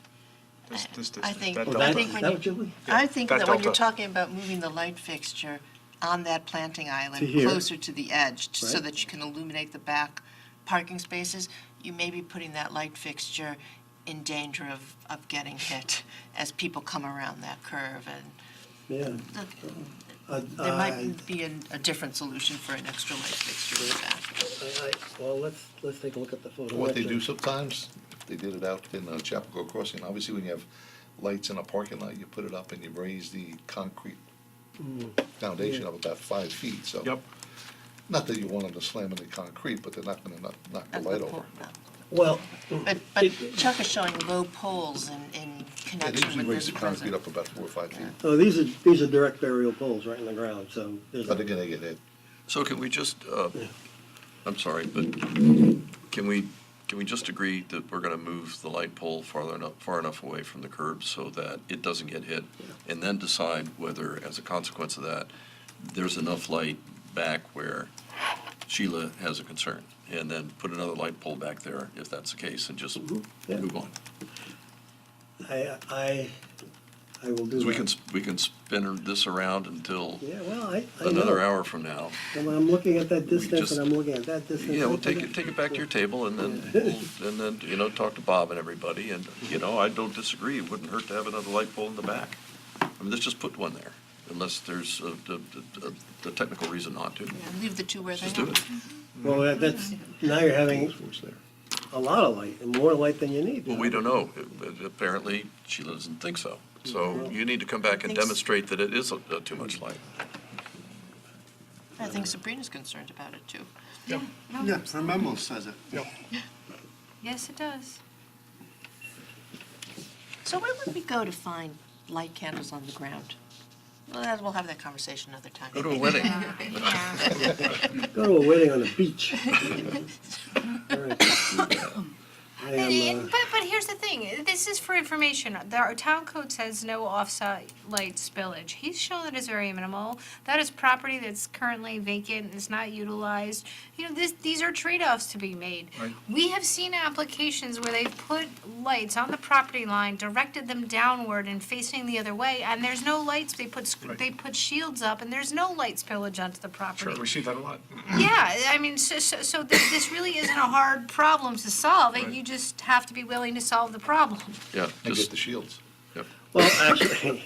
S1: This
S5: I think-
S1: that
S10: Oh,
S1: delta.
S10: that,
S5: think
S10: is
S5: when
S10: that
S5: you-
S10: what you mean?
S5: I think
S1: that
S5: that when you're
S1: delta.
S5: talking about moving the light fixture on that planting island
S10: To here.
S5: closer to the edge, so
S10: Right.
S5: that you can illuminate the back parking spaces, you may be putting that light fixture in danger of getting hit as people come around that curve. And
S10: Yeah.
S5: look,
S10: I-
S5: there might be a different solution for an extra light fixture in the back.
S10: Well, let's take a look at the photo.
S8: What they do sometimes, they did it out in Chapel Crossing, obviously when you have lights in a parking lot, you put it up and you raise the concrete foundation up about 5 feet, so.
S1: Yep.
S8: Not that you want them to slam in the concrete, but they're not gonna knock the
S5: That's
S8: light
S5: the
S8: over.
S5: point, no.
S10: Well,
S5: But Chuck is showing low poles in
S8: Yeah, they
S5: connection
S8: usually
S5: with
S8: raise
S5: this
S8: the concrete
S5: present.
S8: up about 4 or 5 feet,
S10: oh, these are direct burial poles right in the ground, so there's.
S8: but they're gonna get hit.
S6: So can we just, I'm sorry, but can we just agree that we're gonna move the light pole far enough away from the curb so that it doesn't get hit? And then decide whether, as a consequence of that, there's enough light back where Sheila has a concern? And then put another light pole back there, if that's the case, and just
S10: Yeah.
S6: move on.
S10: I will do
S6: 'Cause
S10: that.
S6: we can spin this around until
S10: Yeah, well, I
S6: another
S10: know.
S6: hour from now.
S10: And I'm looking at that distance
S6: just-
S10: and I'm looking at that distance.
S6: Yeah, well, take it back to your table and then, talk to Bob and everybody. And, I don't disagree. It wouldn't hurt to have another light pole in the back. I mean, let's just put one there, unless there's a technical reason not to.
S5: Yeah, leave the two where they
S6: Just do
S5: are.
S6: it.
S10: Well, now you're having
S8: What's there?
S10: a lot of light, and more light than you need.
S6: Well, we don't know. Apparently, Sheila doesn't think so. So you need to come back and
S5: Thinks-
S6: demonstrate that it is too much light.
S5: I think Sabrina's concerned about it too.
S7: No,
S2: Yeah, her memo says it.
S7: yes, it does.
S5: So where would we go to find light candles on the ground? Well, we'll have that conversation another time.
S6: Go to a wedding.
S10: Go to a wedding on the beach. All right. I am,
S7: But here's here's the thing, this is for information. Our town code says no off-site light spillage. He's shown that it's very minimal. That is property that's currently vacant and is not utilized. You know, these are trade-offs to be made.
S1: Right.
S7: We have seen applications where they've put lights on the property line, directed them downward and facing the other way, and there's no lights. They
S1: Right.
S7: put shields up, and there's no light spillage onto the property.
S1: Sure, we see that a lot.
S7: Yeah, I mean, so this really isn't a hard problem to solve.
S1: Right.
S7: You just have to be willing to solve the problem.
S6: Yeah,
S8: And get
S6: just,
S8: the shields.
S10: Well, actually,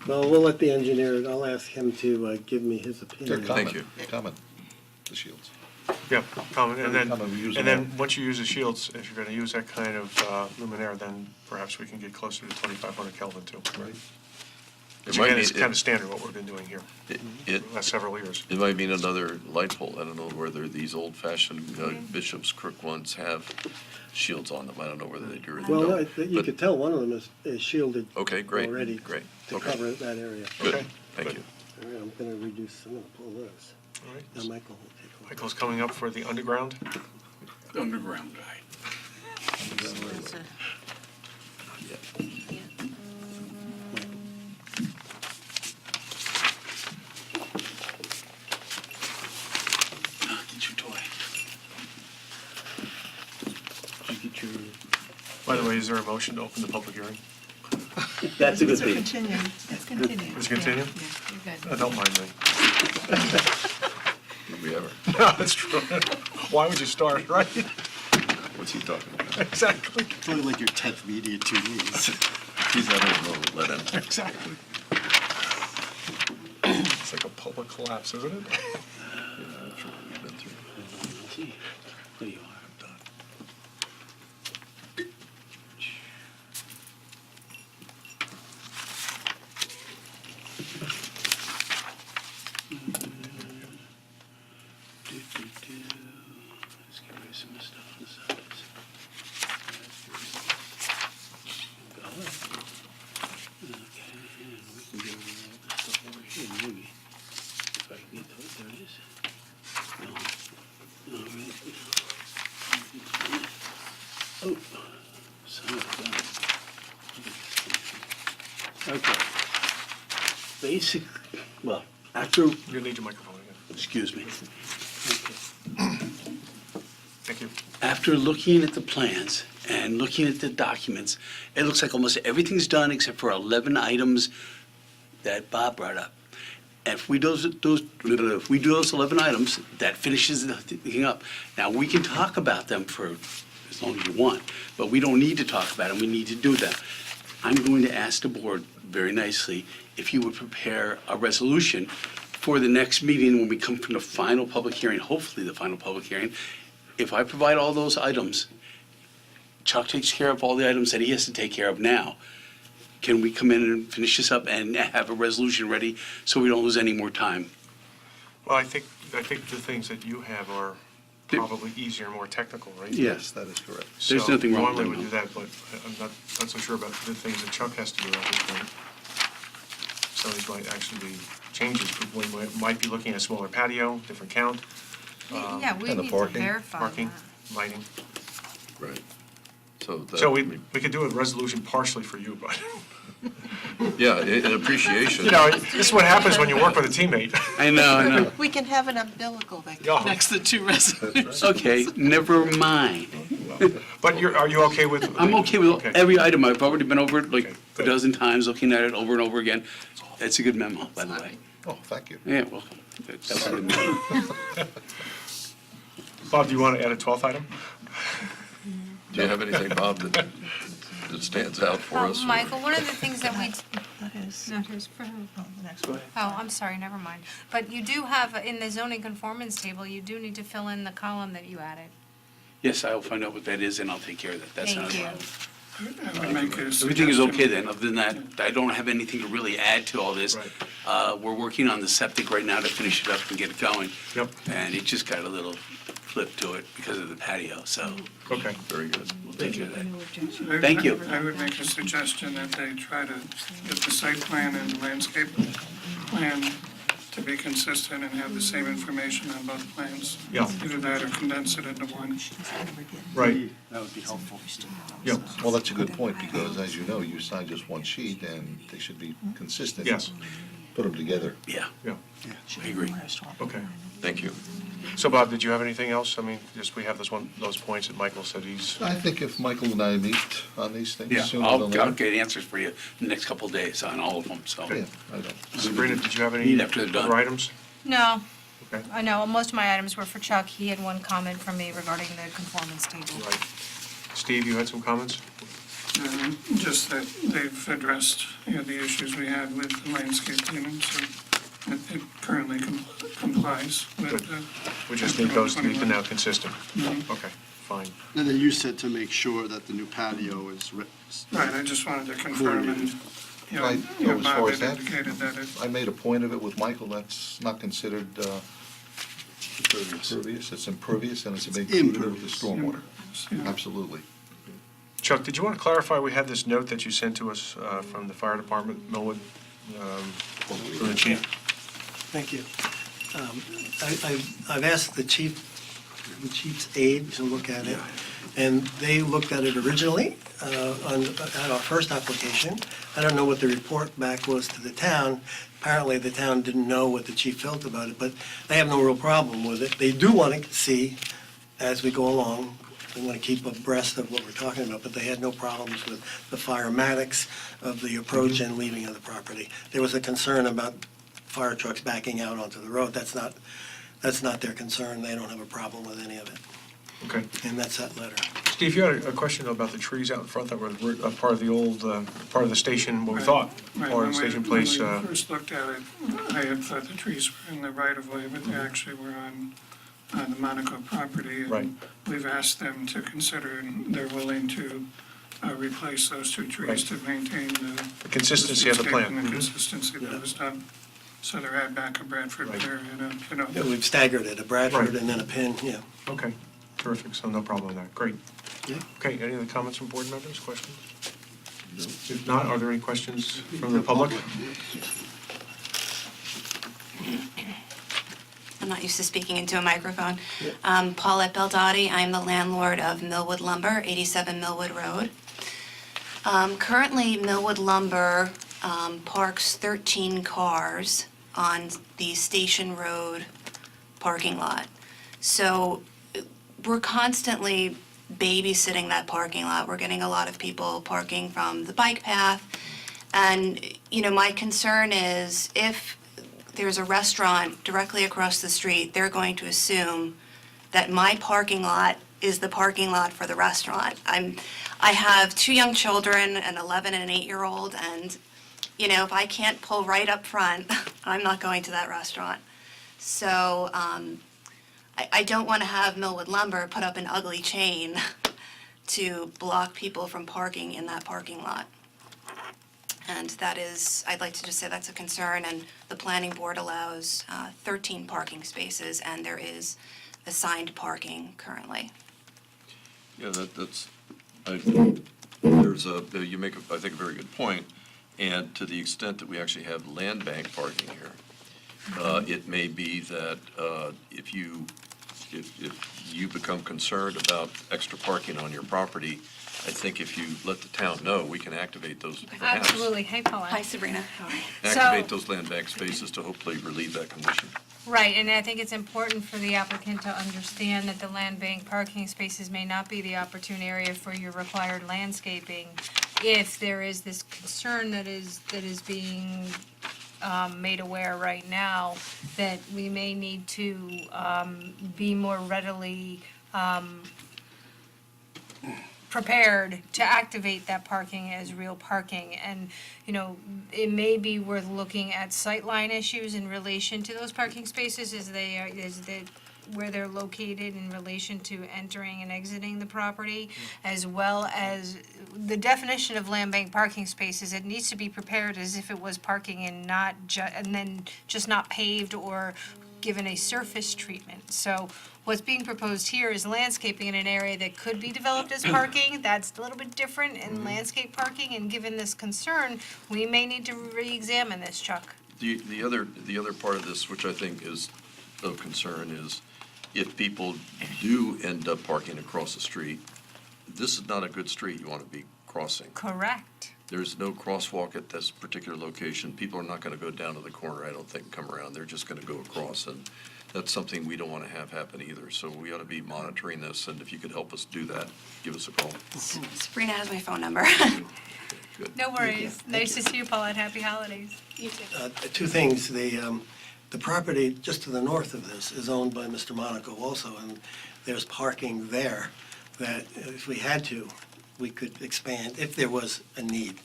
S10: well, we'll let the engineer, I'll ask him to give me his opinion.
S6: Thank you.
S8: Common, the shields.
S1: Yeah, common, and then,
S8: Common, we use
S1: and
S8: them
S1: then, once you use the shields, if you're gonna use that kind of luminaire, then perhaps we can get closer to 2,500 Kelvin too.
S8: Right.
S1: Which
S6: It might
S1: again
S6: be-
S1: is kind of standard what we've been doing here
S6: it,
S1: the last several years.
S6: it might mean another light pole. I don't know whether these old-fashioned Bishop's Crook ones have shields on them. I don't know whether they do or they
S10: Well,
S6: don't.
S10: you
S6: But-
S10: could tell one of them is shielded
S6: Okay, great,
S10: already
S6: great.
S10: to
S6: Okay,
S10: cover that area.
S6: good,
S1: Okay,
S6: thank
S1: good.
S6: you.
S10: All right, I'm gonna reduce, I'm gonna pull those.
S1: All right.
S10: Now Michael will take over.
S1: Michael's coming up for the underground.
S12: Underground guy.
S5: That's a-
S12: Ah, get your toy. Did you get your?
S1: By the way, is there a motion to open the public hearing?
S10: That's a good thing.
S11: Continue. Let's continue.
S1: Let's continue?
S11: Yeah, you're good.
S1: Don't mind me.
S6: Did we ever?
S1: No, that's true. Why would you start, right?
S6: What's he talking about?
S1: Exactly,
S2: It's only like your 10th meeting in 2 years.
S6: He's not even let him.
S1: exactly. It's like a public collapse, isn't it?
S6: I'm sure we've been through.
S12: See, there you are, I'm done. Let's get rid of some of the stuff on the sides. Okay, and we can get rid of all this stuff over here, maybe. If I can get those, there it is. No. All right. Oh, son of a gun. Okay. Basic, well, after,
S1: You need your microphone again.
S12: excuse me.
S1: Thank you.
S12: After looking at the plans and looking at the documents, it looks like almost everything's done except for 11 items that Bob brought up. And if we do those 11 items, that finishes the thing up. Now, we can talk about them for as long as you want, but we don't need to talk about them, we need to do them. I'm going to ask the board very nicely if you would prepare a resolution for the next meeting when we come from the final public hearing, hopefully the final public hearing. If I provide all those items, Chuck takes care of all the items that he has to take care of now. Can we come in and finish this up and have a resolution ready so we don't lose any more time?
S1: Well, I think the things that you have are probably easier and more technical, right?
S12: Yes.
S8: That is correct.
S12: There's nothing wrong with
S1: Normally
S12: them,
S1: would do
S12: though.
S1: that, but I'm not so sure about the things that Chuck has to do at this point. Some of these might actually be changes. We might be looking at a smaller patio, different count,
S7: Yeah, we
S8: and the
S7: need to
S8: parking.
S7: verify
S1: parking,
S7: that.
S1: lighting.
S6: Right. So that.
S1: So we could do a resolution partially for you, but,
S6: Yeah, an appreciation.
S1: you know, this is what happens when you work with a teammate.
S12: I know.
S5: We can have an umbilical that
S1: Yeah.
S5: connects the two resolutions.
S12: Okay, never mind.
S1: But are you okay with?
S12: I'm okay with
S1: Okay.
S12: every item. I've already been over it like
S1: Okay,
S12: a
S1: good.
S12: dozen times, looking at it over and over again. That's a good memo, by the way.
S8: Oh, thank you.
S12: Yeah, welcome. That's a good memo.
S1: Bob, do you want to add a 12th item?
S6: Do you have anything, Bob, that stands out for us? or-
S7: Michael, one of the things that we,
S5: That is,
S7: not his,
S5: oh, the next one.
S7: oh, I'm sorry, never mind. But you do have, in the zoning conformance table, you do need to fill in the column that you added.
S12: Yes, I'll find out what that is and I'll take care of that. That's not a
S7: Thank you.
S12: problem.
S4: I would make a
S12: Everything is okay
S4: suggestion.
S12: then. Other than that, I don't have anything to really add to all this.
S1: Right.
S12: We're working on the septic right now to finish it up and get it going.
S1: Yep.
S12: And it just got a little flip to it because of the patio, so
S1: Okay.
S6: Very good.
S12: we'll take care of that.
S4: I-
S12: Thank you.
S4: I would make a suggestion that they try to get the site plan and landscape plan to be consistent and have the same information on both plans.
S1: Yeah.
S4: Either that or condense it into one.
S1: Right,
S10: That would be helpful.
S1: yeah,
S8: Well, that's a good point, because as you know, you signed just one sheet, and they should be consistent.
S1: yes,
S8: Put them together.
S12: Yeah,
S1: yeah,
S12: I agree.
S1: okay.
S6: Thank you.
S1: So Bob, did you have anything else? I mean, just we have those points that Michael said he's,
S8: I think if Michael and I meet on these things
S12: Yeah,
S8: sooner
S12: I'll
S8: than later.
S12: get answers for you in the next couple of days on all of them, so.
S8: Yeah, I don't.
S1: Sabrina, did you have any
S12: Meet after they're done.
S1: other items?
S7: No,
S1: Okay,
S7: I know, most of my items were for Chuck. He had one comment from me regarding the conformance table.
S1: right. Steve, you had some comments?
S4: Just that they've addressed, the issues we had with the landscaping, so it currently complies with the.
S1: We just need those to be now consistent. Okay, fine.
S2: And then you said to make sure that the new patio is,
S4: Right, I just wanted to confirm and,
S8: Right, so as far
S4: Bob
S8: as
S4: had
S8: that-
S4: indicated that it,
S8: I made a point of it with Michael, that's not considered impervious, it's impervious, and it's a big included with the stormwater. Absolutely.
S1: Chuck, did you want to clarify, we had this note that you sent to us from the fire department, Millwood, from the chief?
S10: Thank you. I've asked the chief's aide to look at it, and they looked at it originally on our first application. I don't know what the report back was to the town. Apparently, the town didn't know what the chief felt about it, but they have no real problem with it. They do want to see, as we go along, they want to keep abreast of what we're talking about, but they had no problems with the firematics of the approach and leaving of the property. There was a concern about fire trucks backing out onto the road. That's not their concern. They don't have a problem with any of it.
S1: Okay.
S10: And that's that letter.
S1: Steve, you had a question about the trees out in front that were part of the old, part of the station, what we thought,
S4: right,
S1: or
S4: when
S1: the
S4: we
S1: station place.
S4: first looked at it, I had thought the trees were in the right of way, but they actually were on the Monaco property.
S1: Right.
S4: And we've asked them to consider, and they're willing to replace those two trees to maintain the.
S1: Consistency of the plan.
S4: And the
S1: Mhm.
S4: consistency that was done. So they're at back of Bradford
S1: Right.
S4: there,
S10: Yeah, we've staggered it, a Bradford
S1: Right.
S10: and then a pin, yeah.
S1: Okay, terrific, so no problem with that, great.
S10: Yeah.
S1: Okay, any other comments from board members, questions? If not, are there any questions from the public?
S13: I'm not used to speaking into a microphone. Paulette Beldotti, I'm the landlord of Millwood Lumber, 87 Millwood Road. Currently, Millwood Lumber parks 13 cars on the Station Road parking lot. So we're constantly babysitting that parking lot. We're getting a lot of people parking from the bike path. And, my concern is if there's a restaurant directly across the street, they're going to assume that my parking lot is the parking lot for the restaurant. I have 2 young children, an 11 and an 8-year-old, and, if I can't pull right up front, I'm not going to that restaurant. So I don't want to have Millwood Lumber put up an ugly chain to block people from parking in that parking lot. And that is, I'd like to just say that's a concern, and the planning board allows 13 parking spaces, and there is assigned parking currently.
S6: Yeah, you make, I think, a very good point. And to the extent that we actually have land bank parking here, it may be that if you become concerned about extra parking on your property, I think if you let the town know, we can activate those, perhaps.
S7: Absolutely. Hey, Paula.
S13: Hi, Sabrina. How are you?
S6: Activate those land bank spaces to hopefully relieve that condition.
S7: Right, and I think it's important for the applicant to understand that the land bank parking spaces may not be the opportune area for your required landscaping if there is this concern that is being made aware right now, that we may need to be more readily prepared to activate that parking as real parking. And, it may be worth looking at sightline issues in relation to those parking spaces where they're located in relation to entering and exiting the property, as well as the definition of land bank parking spaces. It needs to be prepared as if it was parking and then just not paved or given a surface treatment. So what's being proposed here is landscaping in an area that could be developed as parking. That's a little bit different in landscape parking, and given this concern, we may need to re-examine this, Chuck.
S6: The other part of this, which I think is of concern, is if people do end up parking across the street, this is not a good street you want to be crossing.
S7: Correct.
S6: There's no crosswalk at this particular location. People are not going to go down to the corner, I don't think, and come around. They're just going to go across, and that's something we don't want to have happen either. So we ought to be monitoring this, and if you could help us do that, give us a call.
S13: Sabrina has my phone number.
S6: Good.
S7: No worries. Nice to see you, Paul, and happy holidays.
S13: You too.
S10: Two things, the property just to the north of this is owned by Mr. Monaco also, and there's parking there that if we had to, we could expand, if there was a need,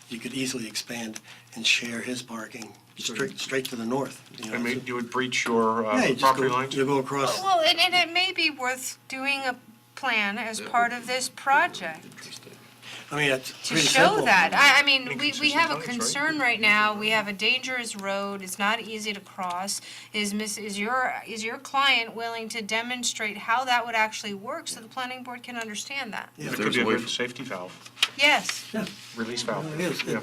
S10: you could easily expand and share his parking straight to the north. You know,
S1: I mean, you would breach your
S10: Yeah, you just
S1: property
S10: go-
S1: lines?
S10: You go across.
S7: Well, and it may be worth doing a plan as part of this project.
S6: Interesting.
S10: I mean, it's
S7: To
S10: pretty
S7: show
S10: simple.
S7: that, I mean, we
S1: Inconsistent
S7: have a
S1: lines, right?
S7: concern right now, we have a dangerous road, it's not easy to cross. Is your client willing to demonstrate how that would actually work so the planning board can understand that?
S10: Yeah.
S1: It could
S6: There's
S1: be
S6: a
S1: a
S6: way
S1: good
S6: for-
S1: safety valve,
S7: Yes.
S1: release valve.
S10: It is.
S1: Yeah.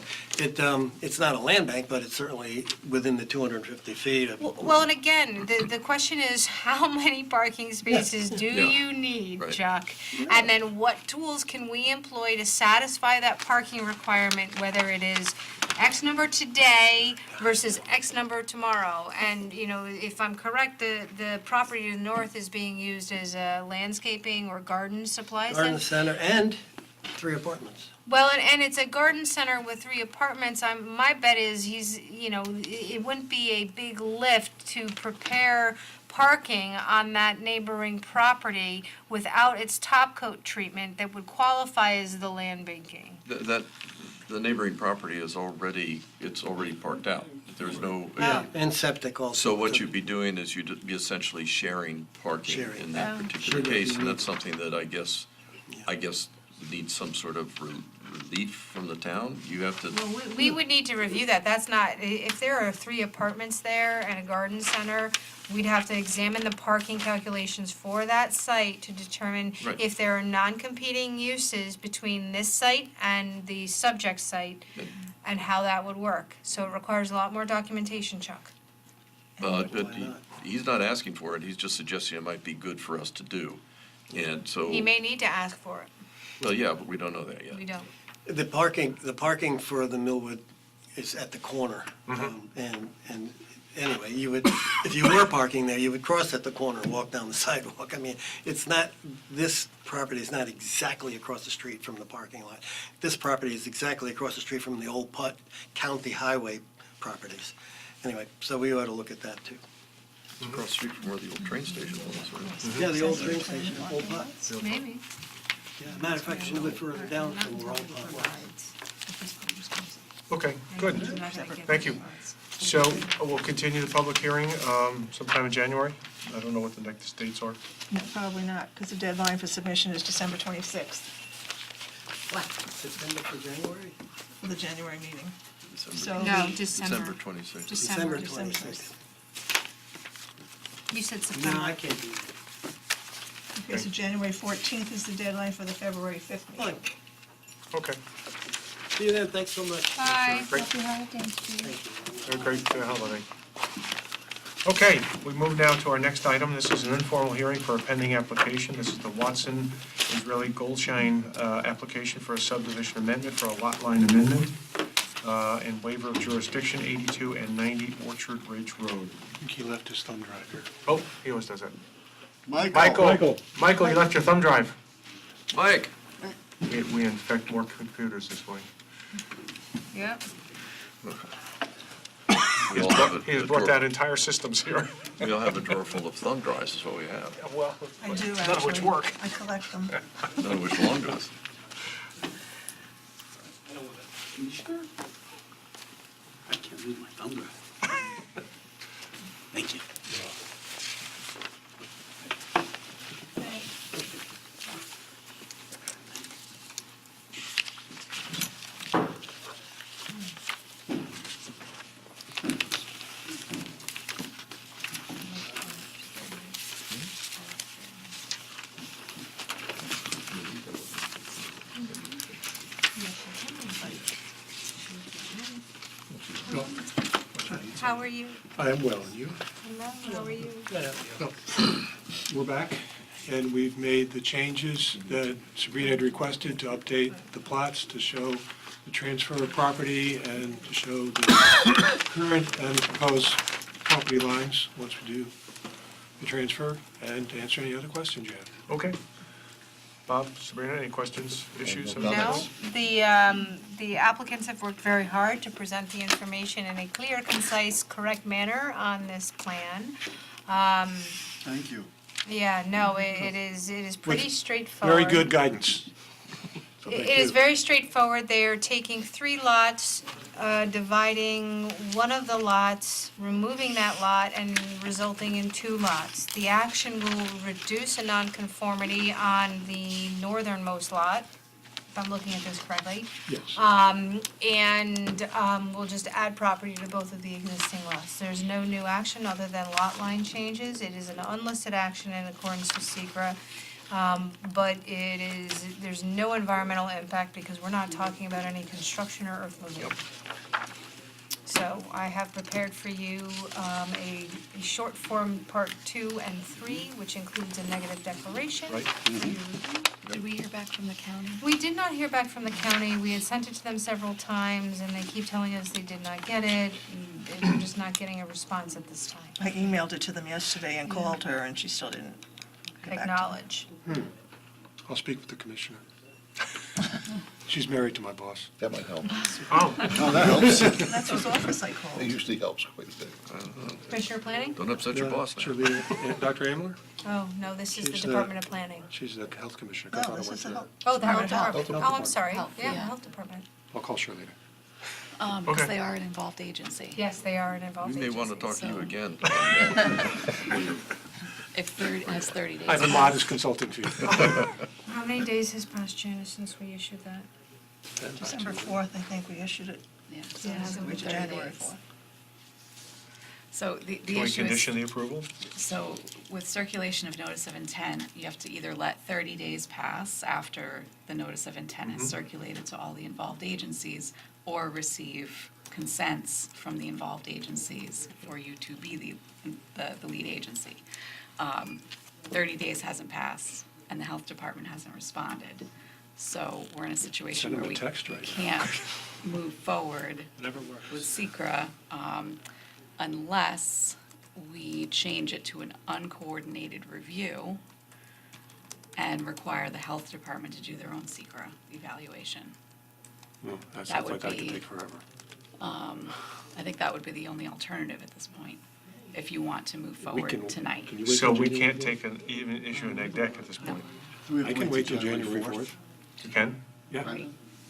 S10: It's not a land bank, but it's certainly within the 250 feet of.
S7: Well, and again, the question is, how many parking spaces do
S6: Yeah.
S7: you need,
S6: Right.
S7: Chuck? And then what tools can we employ to satisfy that parking requirement, whether it is X number today versus X number tomorrow? And, you know, if I'm correct, the property to the north is being used as a landscaping or garden supply
S10: Garden
S7: center?
S10: center and 3 apartments.
S7: Well, and it's a garden center with 3 apartments. My bet is it wouldn't be a big lift to prepare parking on that neighboring property without its top coat treatment that would qualify as the land banking.
S6: The neighboring property is already parked out. There's no.
S10: And septic also.
S6: So what you'd be doing is you'd be essentially sharing parking
S10: Sharing.
S6: in that
S7: Oh.
S6: particular case, and that's something that I guess needs some sort of relief from the town. You have to,
S7: Well, we would need to review that. That's not, if there are 3 apartments there and a garden center, we'd have to examine the parking calculations for that site to determine
S6: Right.
S7: if there are non-competing uses between this site and the subject site and how that would work. So it requires a lot more documentation, Chuck.
S6: but he's not asking for it, he's just suggesting it might be good for us to do. And so,
S7: He may need to ask for it.
S6: well, yeah, but we don't know that yet.
S7: We don't.
S10: The parking for the Millwood is at the corner. And anyway, if you were parking there, you would cross at the corner and walk down the sidewalk. I mean, this property is not exactly across the street from the parking lot. This property is exactly across the street from the old Putt County Highway properties. Anyway, so we ought to look at that too.
S6: It's across the street from where the old train station was, right?
S10: Yeah, the old train station, old Putt.
S7: Maybe.
S10: Yeah, matter of fact, you live further down from where old Putt was.
S1: Okay, good. Thank you. So we'll continue the public hearing sometime in January. I don't know what the next dates are.
S11: No, probably not, because the deadline for submission is December 26th
S10: September for January?
S11: for the January meeting.
S6: December-
S11: So
S7: No,
S11: the-
S6: December 26th.
S7: December.
S10: December 26th.
S7: You said
S10: No,
S7: September.
S10: I can't do that.
S11: Okay, so January 14th is the deadline for the February 5th meeting.
S10: Fine.
S1: Okay,
S10: See you then, thanks so much.
S7: Bye.
S1: great.
S11: Happy holidays to you.
S1: Have a great holiday. Okay, we move now to our next item. This is an informal hearing for a pending application. This is the Watson Israeli Goldshine application for a subdivision amendment for a lot line amendment and waiver of jurisdiction, 82 and 90 Orchard Ridge Road.
S4: I think he left his thumb drive here.
S1: Oh, he always does that.
S2: Michael.
S1: Michael, you left your thumb drive.
S6: Mike?
S1: We infect more computers this way.
S7: Yep.
S1: He has brought that entire systems here.
S6: We all have a drawer full of thumb drives, is what we have,
S1: Well,
S11: I do, actually.
S1: none of which work.
S11: I collect them.
S6: none of which belong to us.
S12: You sure? I can't read my thumb drive. Thank you.
S7: How are you?
S14: I am well, and you?
S7: Hello, how are you?
S14: We're back, and we've made the changes that Sabrina had requested to update the plots to show the transfer of property and to show the current and proposed property lines once we do the transfer, and to answer any other questions you have.
S1: Okay. Bob, Sabrina, any questions, issues?
S8: No
S7: No,
S8: comments.
S7: the applicants have worked very hard to present the information in a clear, concise, correct manner on this plan.
S2: Thank you.
S7: Yeah, no, it is pretty straightforward.
S14: Very good guidance. So
S7: It
S14: thank
S7: is
S14: you.
S7: very straightforward. They are taking 3 lots, dividing one of the lots, removing that lot, and resulting in 2 lots. The action will reduce a nonconformity on the northernmost lot, if I'm looking at this correctly.
S14: Yes.
S7: And we'll just add property to both of the existing lots. There's no new action other than lot line changes. It is an unlisted action in accordance with SECRA. But there's no environmental impact because we're not talking about any construction or earth moving. So I have prepared for you a short form part 2 and 3, which includes a negative declaration.
S1: Right.
S5: Did we hear back from the county?
S7: We did not hear back from the county. We had sent it to them several times, and they keep telling us they did not get it. And we're just not getting a response at this time.
S11: I emailed it to them yesterday and called her, and she still didn't get back to me.
S7: Acknowledge.
S14: I'll speak with the commissioner. She's married to my boss.
S8: That might help.
S1: Oh,
S2: Oh, that helps.
S11: That's whose office I
S8: It
S11: called.
S8: usually helps quite a bit.
S7: Commissioner of Planning?
S6: Don't upset your boss now.
S14: Cheerleader, Dr. Amler?
S7: Oh, no, this is the
S14: She's
S7: Department of Planning.
S14: She's the health commissioner. I
S11: No,
S14: thought I
S11: this
S14: went
S11: is
S14: to
S11: the
S14: that.
S11: help.
S7: Oh, the Health
S11: Department of
S7: Department.
S8: Health.
S7: Oh, I'm sorry.
S5: Health,
S7: Yeah, the
S5: yeah.
S7: Health Department.
S14: I'll call Cheerleader.
S1: Okay.
S5: Because they are an involved agency.
S7: Yes, they are an involved
S6: We may
S7: agency.
S6: want to talk to you
S5: so-
S6: again.
S5: If 30, has 30 days.
S14: I have a modest consulting fee.
S7: How many days has passed, Janice, since we issued that?
S11: December 4th, I think we issued it.
S5: Yeah, so
S7: Yeah,
S5: it hasn't
S11: Which
S5: been
S11: is
S5: 30
S11: January
S5: days.
S11: 4th.
S5: So the
S1: Can we
S5: issue is,
S1: condition the approval?
S5: so with circulation of notice of intent, you have to either let 30 days pass after the notice of intent is circulated to all the involved agencies, or receive consents from the involved agencies for you to be the lead agency. 30 days hasn't passed, and the health department hasn't responded. So we're in a situation
S14: Send them
S5: where
S14: a
S5: we
S14: text right now.
S5: can't move forward
S14: Never works.
S5: with SECRA unless we change it to an uncoordinated review and require the health department to do their own SECRA evaluation.
S14: No, that
S5: That
S14: sounds
S5: would
S14: like that could
S5: be-
S14: take forever.
S5: I think that would be the only alternative at this point, if you want to move
S14: We
S5: forward
S14: can-
S5: tonight.
S14: can you wait
S1: So
S14: till
S1: we
S14: January
S1: can't
S14: 4th?
S1: take even issue a neg deck at this point?
S14: I can wait till January 4th.
S1: You can?
S14: Yeah.
S5: Right.
S12: Can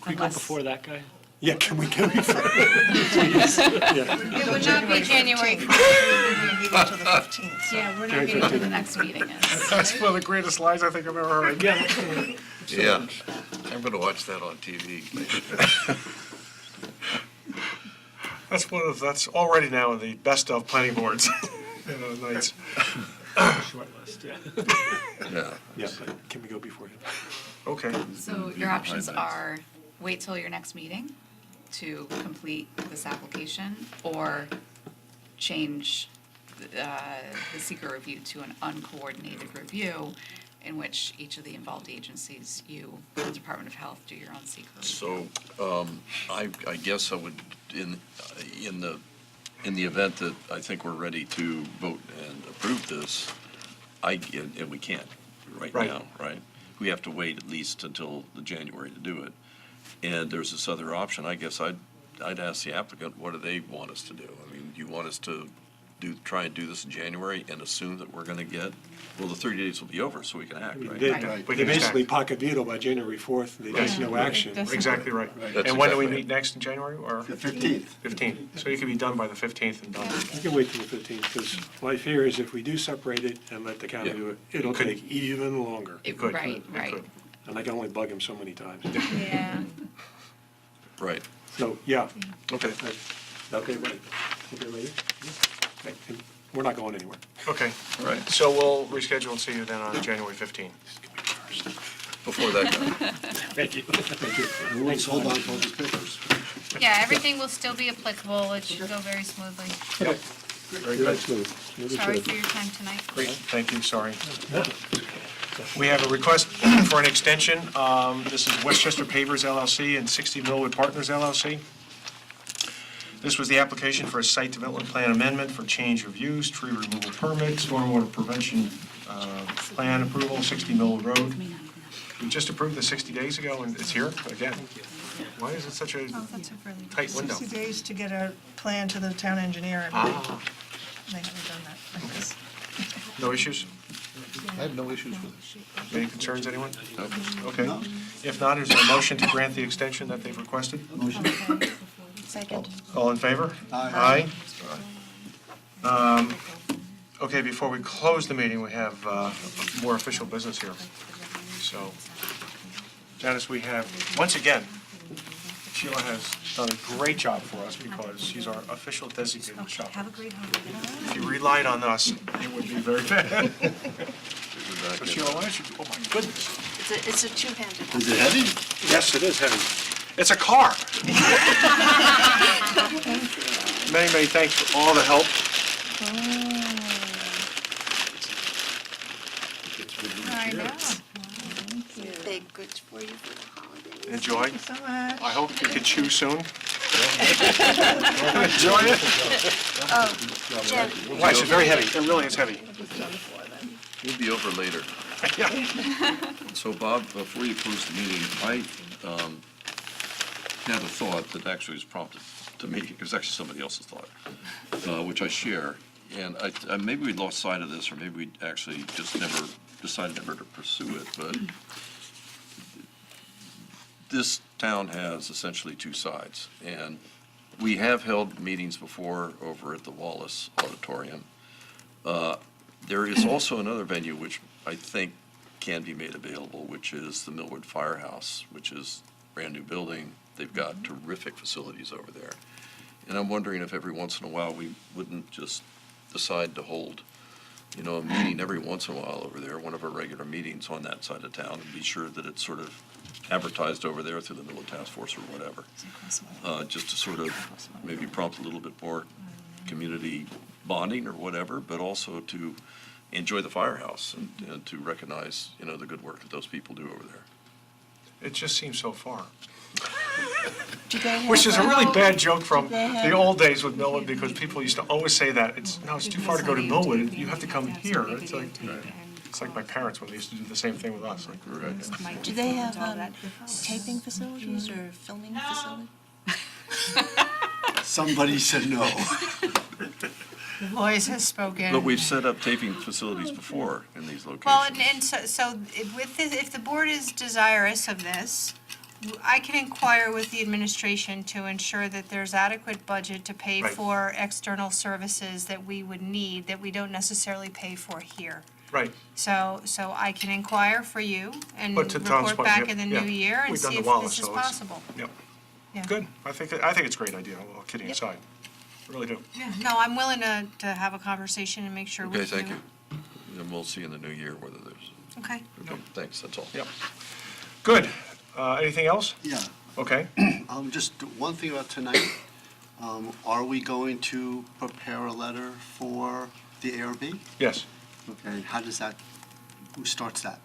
S12: we go
S5: Unless-
S12: before that guy?
S14: Yeah, can we go before? Please. Yeah.
S7: It would not be January
S11: 15th. We're meeting until the 15th. so-
S5: Yeah, we're not getting to the next meeting is.
S1: That's one of the greatest lies I think I've ever heard.
S14: Yeah.
S6: Yeah, I'm going to watch that on TV.
S1: That's already now the best of planning boards, nights.
S14: Short list, yeah.
S6: Yeah.
S14: Yeah, but can we go before him?
S1: Okay,
S5: So your options are wait till your next meeting to complete this application, or change the SECR review to an uncoordinated review in which each of the involved agencies, you, the Department of Health, do your own SECR review.
S6: So, I guess I would, in the event that I think we're ready to vote and approve this, and we can't right
S1: Right.
S6: now, right? We have to wait at least until the January to do it. And there's this other option, I guess I'd ask the applicant, what do they want us to do? I mean, do you want us to try and do this in January and assume that we're gonna get, well, the 30 days will be over, so we can act, right?
S14: They
S5: Right.
S1: We
S14: they
S1: can
S14: basically
S1: expect.
S14: pocket veto by January 4th, they take no action.
S1: Exactly right.
S6: That's
S1: And when do we
S6: exactly
S1: meet next in January, or?
S2: The 15th.
S1: 15th, so you can be done by the 15th and done.
S14: You can wait till the 15th, because my fear is if we do separate it and let the county
S6: Yeah.
S14: do it, it'll
S1: Could-
S14: take even longer.
S1: could.
S5: Right,
S1: It
S5: right.
S1: could.
S14: And I can only bug him so many times.
S7: Yeah.
S6: Right.
S14: So, yeah.
S1: Okay.
S14: Okay, right. Okay, ready? Okay, and we're not going anywhere.
S1: Okay,
S6: Right.
S1: so we'll reschedule and see you then on January 15th.
S6: before that guy.
S1: Thank you.
S2: Let's hold on to all these papers.
S7: Yeah, everything will still be applicable. It should go very smoothly.
S1: Very good.
S7: Sorry for your time tonight.
S1: Great, thank you, sorry. We have a request for an extension. This is Westchester Pavers LLC and 60 Millwood Partners LLC. This was the application for a site development plan amendment for change of use, tree removal permit, stormwater prevention plan approval, 60 Millwood Road. We just approved this 60 days ago, and it's here again. Why is it such a
S7: Oh, that's a really
S1: tight window?
S11: 60 days to get a plan to the town engineer, and
S1: Ah,
S11: they haven't done that, I guess.
S1: no issues?
S8: I have no issues with it.
S1: Any concerns, anyone? Okay. If not, is there a motion to grant the extension that they've requested?
S5: Second.
S1: All in favor?
S2: Aye.
S1: Aye. Okay, before we close the meeting, we have more official business here. So, Janice, we have, once again, Sheila has done a great job for us because she's our official designated shopper.
S7: Have a great holiday.
S1: If you relied on us, it would be very bad. So Sheila, why don't you, oh my goodness.
S5: It's a two-handed.
S2: Is it heavy?
S1: Yes, it is heavy. It's a car. Many, many thanks for all the help.
S7: I know.
S5: Baked goods for you for the holidays.
S1: Enjoy.
S11: Thank you so much.
S1: I hope you can chew soon. Enjoy it.
S5: Jen,
S1: Wow, it's very heavy. It really is heavy.
S6: We'll be over later.
S1: Yeah.
S6: So Bob, before you close the meeting, I had a thought that actually was prompted to me. It was actually somebody else's thought, which I share. And maybe we lost sight of this, or maybe we actually just decided never to pursue it. But this town has essentially two sides. And we have held meetings before over at the Wallace Auditorium. There is also another venue which I think can be made available, which is the Millard Firehouse, which is a brand-new building. They've got terrific facilities over there. And I'm wondering if every once in a while we wouldn't just decide to hold, a meeting every once in a while over there, one of our regular meetings on that side of town, and be sure that it's sort of advertised over there through the Millwood Task Force or whatever, just to sort of maybe prompt a little bit more community bonding or whatever, but also to enjoy the firehouse and to recognize, the good work that those people do over there.
S1: It just seems so far.
S5: do they have?
S1: Which is a really bad joke from
S5: they have-
S1: the old days with Millwood, because people used to always say that. It's too far to go to Millwood. You have to come here. It's like my parents when they used to do the same thing with us.
S5: Do they have taping facilities or filming facilities?
S2: Somebody said no.
S7: The voice has spoken.
S6: But we've set up taping facilities before in these locations.
S7: Well, and so with this, if the board is desirous of this, I can inquire with the administration to ensure that there's adequate budget to pay
S1: Right.
S7: for external services that we would need, that we don't necessarily pay for here.
S1: Right.
S7: So I can inquire for you and
S1: But to Tom's
S7: report
S1: point,
S7: back
S1: yeah,
S7: in the
S1: yeah.
S7: new year and
S1: We've done
S7: see
S1: the
S7: if
S1: Wallace,
S7: this is
S1: so it's-
S7: possible.
S1: Yep.
S7: Yeah.
S1: Good. I think it's a great idea, all kidding
S7: Yep.
S1: aside. I really do.
S7: Yeah, no, I'm willing to have a conversation and make sure we
S6: Okay,
S7: can.
S6: thank you. And we'll see in the new year whether there's,
S7: Okay.
S6: okay, thanks, that's all.
S1: Yep. Good. Anything else?
S2: Yeah.
S1: Okay.
S2: Just one thing about tonight. Are we going to prepare a letter for the ARB?
S1: Yes.
S2: Okay, how does that, who starts that?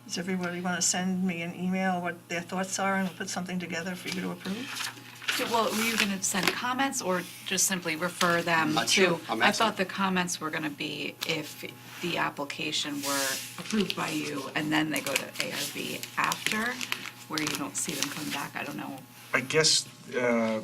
S11: Does everybody want to send me an email what their thoughts are, and we'll put something together for you to approve?
S15: Well, were you going to send comments or just simply refer them
S2: Not
S15: to?
S2: sure. I'm
S15: I
S2: asking.
S15: thought the comments were going to be if the application were approved by you and then they go to ARB after, where you don't see them come back. I don't know.
S1: I guess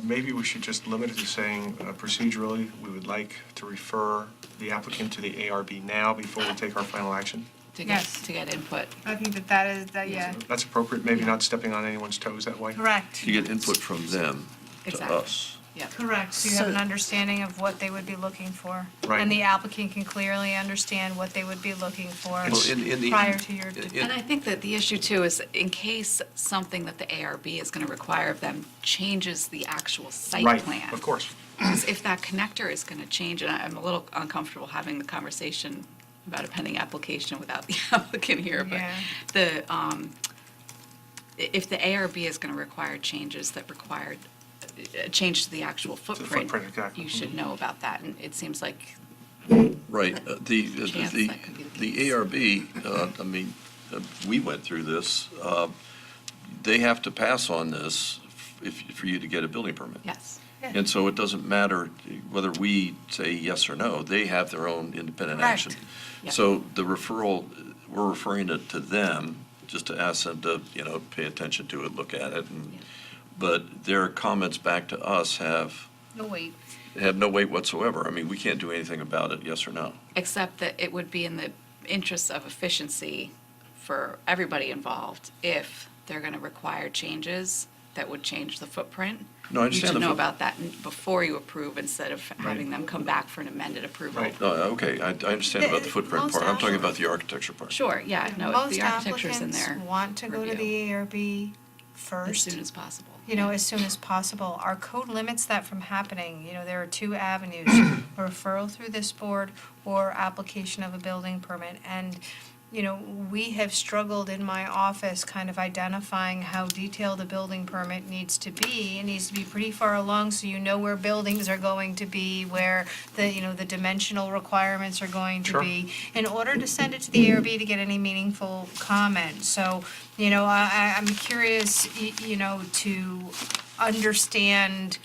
S1: maybe we should just limit it to saying procedurally, we would like to refer the applicant to the ARB now before we take our final action.
S7: Yes.
S15: To get input.
S7: I think that is, yeah,
S1: That's appropriate, maybe not stepping on anyone's toes that way.
S7: correct.
S6: You get input from them to
S15: Exactly.
S6: us.
S15: Yeah.
S7: Correct, so you have an understanding of what they would be looking for.
S1: Right.
S7: And the applicant can clearly understand what they would be looking for
S6: Well, in the-
S7: prior to your.
S15: And I think that the issue too is in case something that the ARB is going to require of them changes the actual site
S1: Right,
S15: plan.
S1: of course.
S15: Because if that connector is going to change, and I'm a little uncomfortable having the conversation about a pending application without the applicant here, but
S7: Yeah.
S15: if the ARB is going to require changes that require a change to the actual footprint,
S1: footprint, exactly.
S15: you should know about that, and it seems like
S6: Right,
S15: chance that could be the
S6: the ARB, I mean, we went through this, they have to pass on this for you to get a building permit.
S15: yes.
S6: And so it doesn't matter whether we say yes or no, they have their own independent
S7: Correct.
S6: action.
S15: Yeah.
S6: So the referral, we're referring it to them, just to ask them to, pay attention to it, look at it, but their comments back to us have
S7: No, wait.
S6: no weight whatsoever. I mean, we can't do anything about it, yes or no.
S15: Except that it would be in the interest of efficiency for everybody involved if they're going to require changes that would change the footprint.
S6: No, I understand
S15: You should
S6: the
S15: know
S6: foot-
S15: about that before you approve instead of having them come back for an amended approval.
S1: Right.
S6: No, okay, I understand about the footprint
S7: Most
S6: part. I'm talking
S7: applicants-
S6: about the architecture part.
S15: Sure, yeah, no,
S7: Most
S15: the architecture's in there.
S7: applicants want to go to the ARB
S15: As
S7: first.
S15: soon as possible.
S7: As soon as possible. Our code limits that from happening. There are two avenues, a referral through this board or application of a building permit. And, we have struggled in my office kind of identifying how detailed a building permit needs to be. It needs to be pretty far along so you know where buildings are going to be, where the dimensional requirements are going to
S1: Sure.
S7: be, in order to send it to the ARB to get any meaningful comment. So, I'm curious, to understand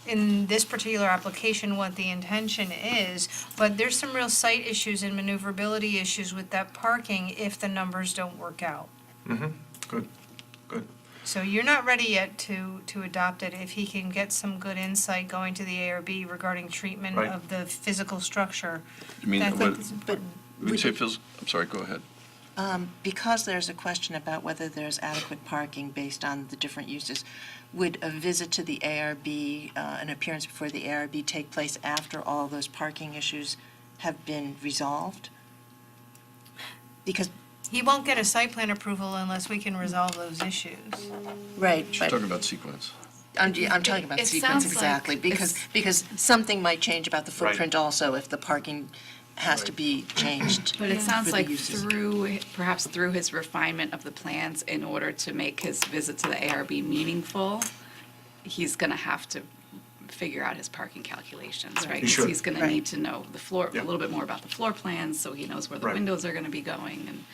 S7: in this particular application what the intention is, but there's some real site issues and maneuverability issues with that parking if the numbers don't work out.
S1: Good, good.
S7: So you're not ready yet to adopt it. If he can get some good insight going to the ARB regarding treatment
S1: Right.
S7: of the physical structure.
S6: You mean,
S7: that-
S6: what,
S5: But
S6: when you say I'm sorry, go ahead.
S5: because there's a question about whether there's adequate parking based on the different uses, would a visit to the ARB, an appearance before the ARB take place after all those parking issues have been resolved? Because,
S7: He won't get a site plan approval unless we can resolve those issues.
S5: right,
S6: She's
S5: but
S6: talking about sequence.
S5: I'm talking about
S15: It
S5: sequence,
S15: sounds like
S5: exactly, because something might change about the
S1: Right.
S5: footprint also if the parking has to be changed.
S15: But it sounds
S5: for the
S15: like
S5: uses.
S15: perhaps through his refinement of the plans, in order to make his visit to the ARB meaningful, he's going to have to figure out his parking calculations, right?
S1: He
S15: 'Cause
S1: should.
S15: he's going to
S5: Right.
S15: need to know a
S1: Yeah.
S15: little bit more about the floor plans, so he knows where the
S1: Right.
S15: windows are going to be going, and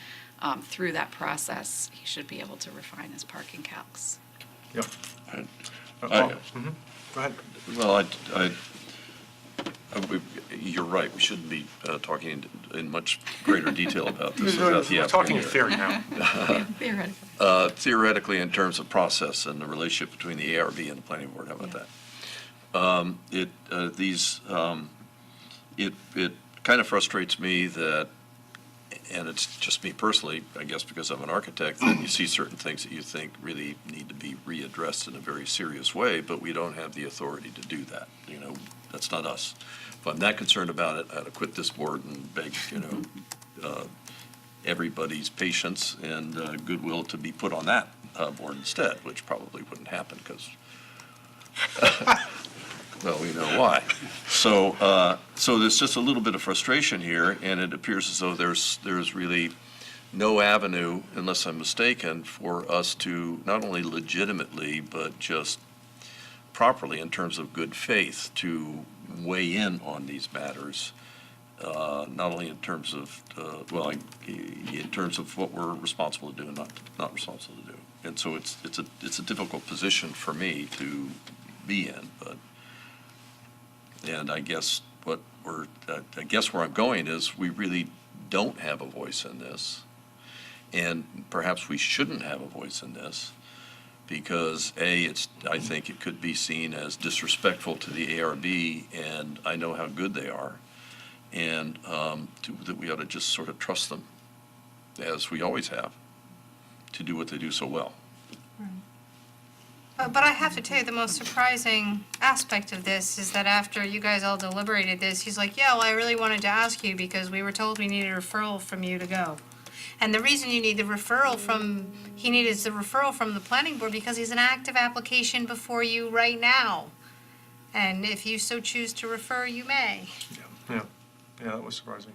S15: through that process, he should be able to refine his parking calcs.
S1: Yep.
S6: Right.
S1: Mhm. Go ahead.
S6: Well, you're right, we shouldn't be talking in much greater detail about this without the
S1: We're talking in
S6: applicant.
S1: theory now.
S15: Theoretically.
S6: Theoretically, in terms of process and the relationship between the ARB and the planning board, how about that? It kind of frustrates me that, and it's just me personally, I guess because I'm an architect, that you see certain things that you think really need to be readdressed in a very serious way, but we don't have the authority to do that. That's not us. If I'm that concerned about it, I ought to quit this board and beg, everybody's patience and goodwill to be put on that board instead, which probably wouldn't happen because, well, we know why. So there's just a little bit of frustration here, and it appears as though there's really no avenue, unless I'm mistaken, for us to not only legitimately, but just properly, in terms of good faith, to weigh in on these matters, not only in terms of, in terms of what we're responsible to do and not responsible to do. And so it's a difficult position for me to be in, and I guess where I'm going is we really don't have a voice in this, and perhaps we shouldn't have a voice in this, because I think it could be seen as disrespectful to the ARB, and I know how good they are, and that we ought to just sort of trust them, as we always have, to do what they do so well.
S7: But I have to tell you, the most surprising aspect of this is that after you guys all deliberated this, he's like, yeah, well, I really wanted to ask you because we were told we needed a referral from you to go. And the reason you need the referral he needed the referral from the planning board because he's an active application before you right now. And if you so choose to refer, you may.
S1: Yeah, that was surprising.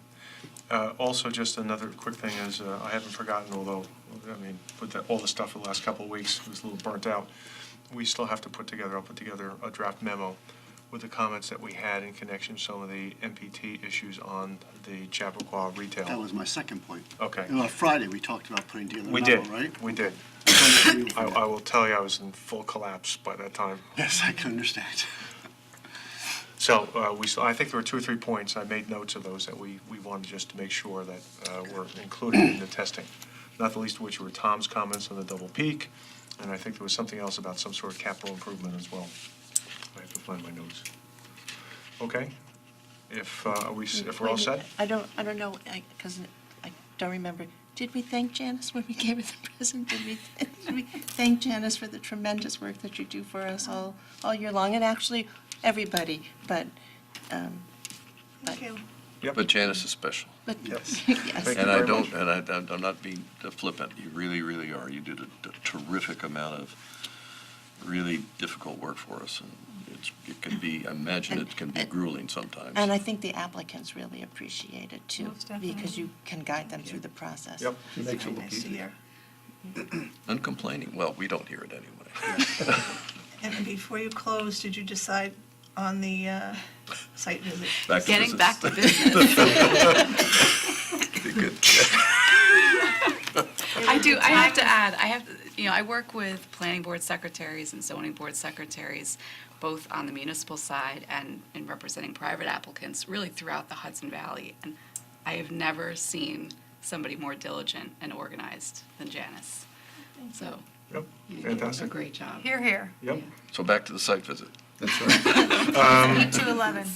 S1: Also, just another quick thing is, I haven't forgotten, although, I mean, with all the stuff for the last couple of weeks, it was a little burnt out. We still have to I'll put together a draft memo with the comments that we had in connection to some of the MPT issues on the Chappaqua retail.
S2: That was my second point.
S1: Okay.
S2: Friday, we talked about putting together a
S1: We
S2: memo,
S1: did,
S2: right?
S1: we did.
S2: I
S1: I will tell you, I was in full collapse by that time.
S2: Yes, I can understand.
S1: So I think there were 2 or 3 points, I made notes of those that we wanted just to make sure that were included in the testing. Not the least of which were Tom's comments on the double peak, and I think there was something else about some sort of capital improvement as well. I have to find my notes. Okay? If we're all set?
S5: I don't know, because I don't remember. Did we thank Janice when we gave her the present? Did we thank Janice for the tremendous work that you do for us all year long? And actually, everybody, but.
S11: Okay.
S6: But Janice is special.
S5: But,
S1: Yes.
S5: yes.
S1: Thank you
S6: And I
S1: very
S6: don't,
S1: much.
S6: and I'm not being flippant, you really, really are. You did a terrific amount of really difficult work for us, and it can be, I imagine it can be grueling sometimes.
S5: And I think the applicants really appreciate it, too,
S11: Most definitely.
S5: because you can guide them through the process.
S1: Yep.
S8: It makes it
S11: Very
S8: look
S11: nice to
S8: easier.
S11: hear.
S6: Uncomplaining, well, we don't hear it anyway.
S11: And before you close, did you decide on the site visit?
S6: Back to
S15: Getting
S6: business.
S15: back to business.
S6: Be good.
S15: I have to add, I work with planning board secretaries and zoning board secretaries, both on the municipal side and in representing private applicants, really throughout the Hudson Valley. And I have never seen somebody more diligent and organized than Janice. So,
S1: Yep,
S15: you do a
S1: fantastic.
S15: great job.
S7: Here, here.
S1: Yep.
S6: So back to the site visit.
S8: That's right.
S7: 8 to 11.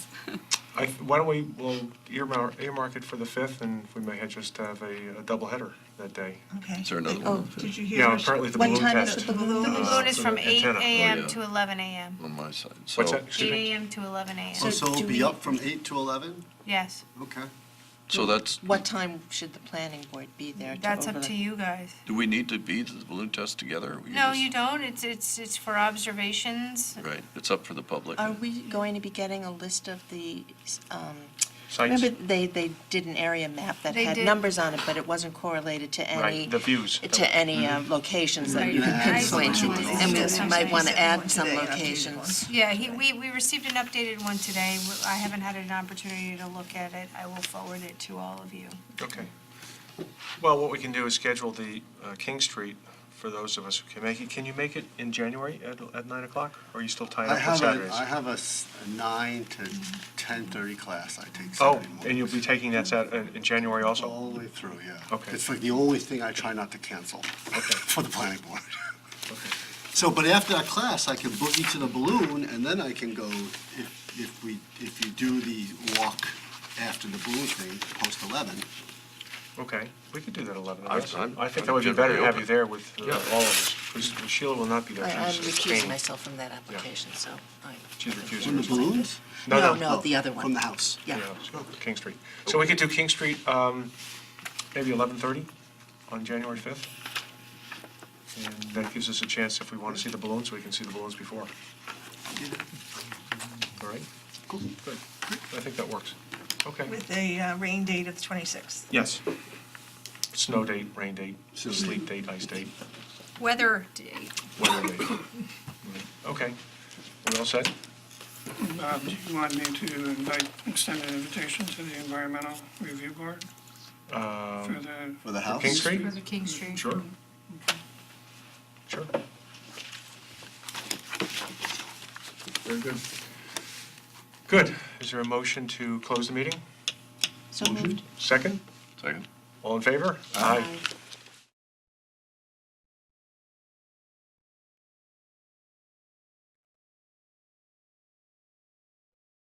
S1: Why don't we'll earmark it for the 5th, and we may just have a doubleheader that day.
S11: Okay.
S6: Is there another
S5: Oh,
S6: one?
S11: Did you hear?
S1: Yeah,
S11: us-
S1: apparently the
S5: What
S1: balloon
S5: time is
S1: test.
S5: the balloon?
S7: The balloon is
S1: for
S7: from
S1: the
S7: 8
S1: antenna.
S7: a.m.
S6: yeah.
S7: to 11 a.m.
S6: On my side.
S1: What's
S6: So-
S1: that? Excuse
S7: 8
S1: me?
S7: a.m. to 11 a.m.
S2: So it'll
S5: do
S2: be
S5: we-
S2: up from 8 to 11?
S7: Yes,
S2: Okay.
S6: So that's,
S5: What time should the planning board be there to
S7: that's up
S5: overlook?
S7: to you guys.
S6: do we need to be to the balloon test together? We
S7: No,
S6: just-
S7: you don't. It's for observations.
S6: Right, it's up for the public.
S5: Are we going to be getting a list of the,
S1: Sites?
S5: remember they did an area map that
S7: They
S5: had
S7: did.
S5: numbers on it, but it wasn't correlated to any,
S1: Right, the views.
S5: to any locations that you
S11: Right.
S5: can
S11: I
S5: pinpoint.
S11: saw
S5: And
S11: that.
S5: we might want to add
S11: Today,
S5: some
S11: an updated
S5: locations.
S7: Yeah, we received an updated one today. I haven't had an opportunity to look at it. I will forward it to all of you.
S1: Okay. Well, what we can do is schedule the King Street for those of us who can make it. Can you make it in January at 9 o'clock? Or are you still tied
S2: I
S1: up with
S2: have
S1: Saturdays?
S2: I have a 9 to 10:30 class I take
S1: Oh,
S2: Saturday morning.
S1: and you'll be taking that in January also?
S2: All the way through, yeah.
S1: Okay.
S2: It's like the only thing I try not to cancel
S1: Okay.
S2: for the planning board.
S1: Okay.
S2: So, but after that class, I can book you to the balloon, and then I can go, if you do the walk after the balloon thing, post 11.
S1: Okay, we could do that 11, I
S6: I'm-
S1: guess.
S6: I'm-
S1: I think
S6: I'm
S1: that would be better to have
S6: generally
S1: you there with
S6: Yeah.
S1: all of us, because Sheila will not be there.
S5: I'm
S1: She's in
S5: recusing
S1: Spain.
S5: myself from that application, so I.
S1: She's recusing
S2: From the
S1: herself.
S2: balloons?
S1: No,
S5: No, the other one.
S2: From the house.
S5: Yeah.
S1: King Street. So we could do King Street, maybe 11:30 on January 5th? And that gives us a chance, if we want to see the balloons, we can see the balloons before. All right?
S2: Cool.
S1: Good. I think that works. Okay.
S11: With a rain date of the 26th.
S1: Yes. Snow date, rain date, sleet date, ice date,
S7: Weather date.
S1: weather date. Okay. We all set?
S4: Do you want me to extend an invitation to the Environmental Review Board for the,
S2: For the house?
S1: King Street?
S7: For the King Street.
S1: Sure. Sure. Very good. Good. Is there a motion to close the meeting?
S5: So moved.
S1: Second?
S6: Second?
S1: All in favor?
S5: Aye.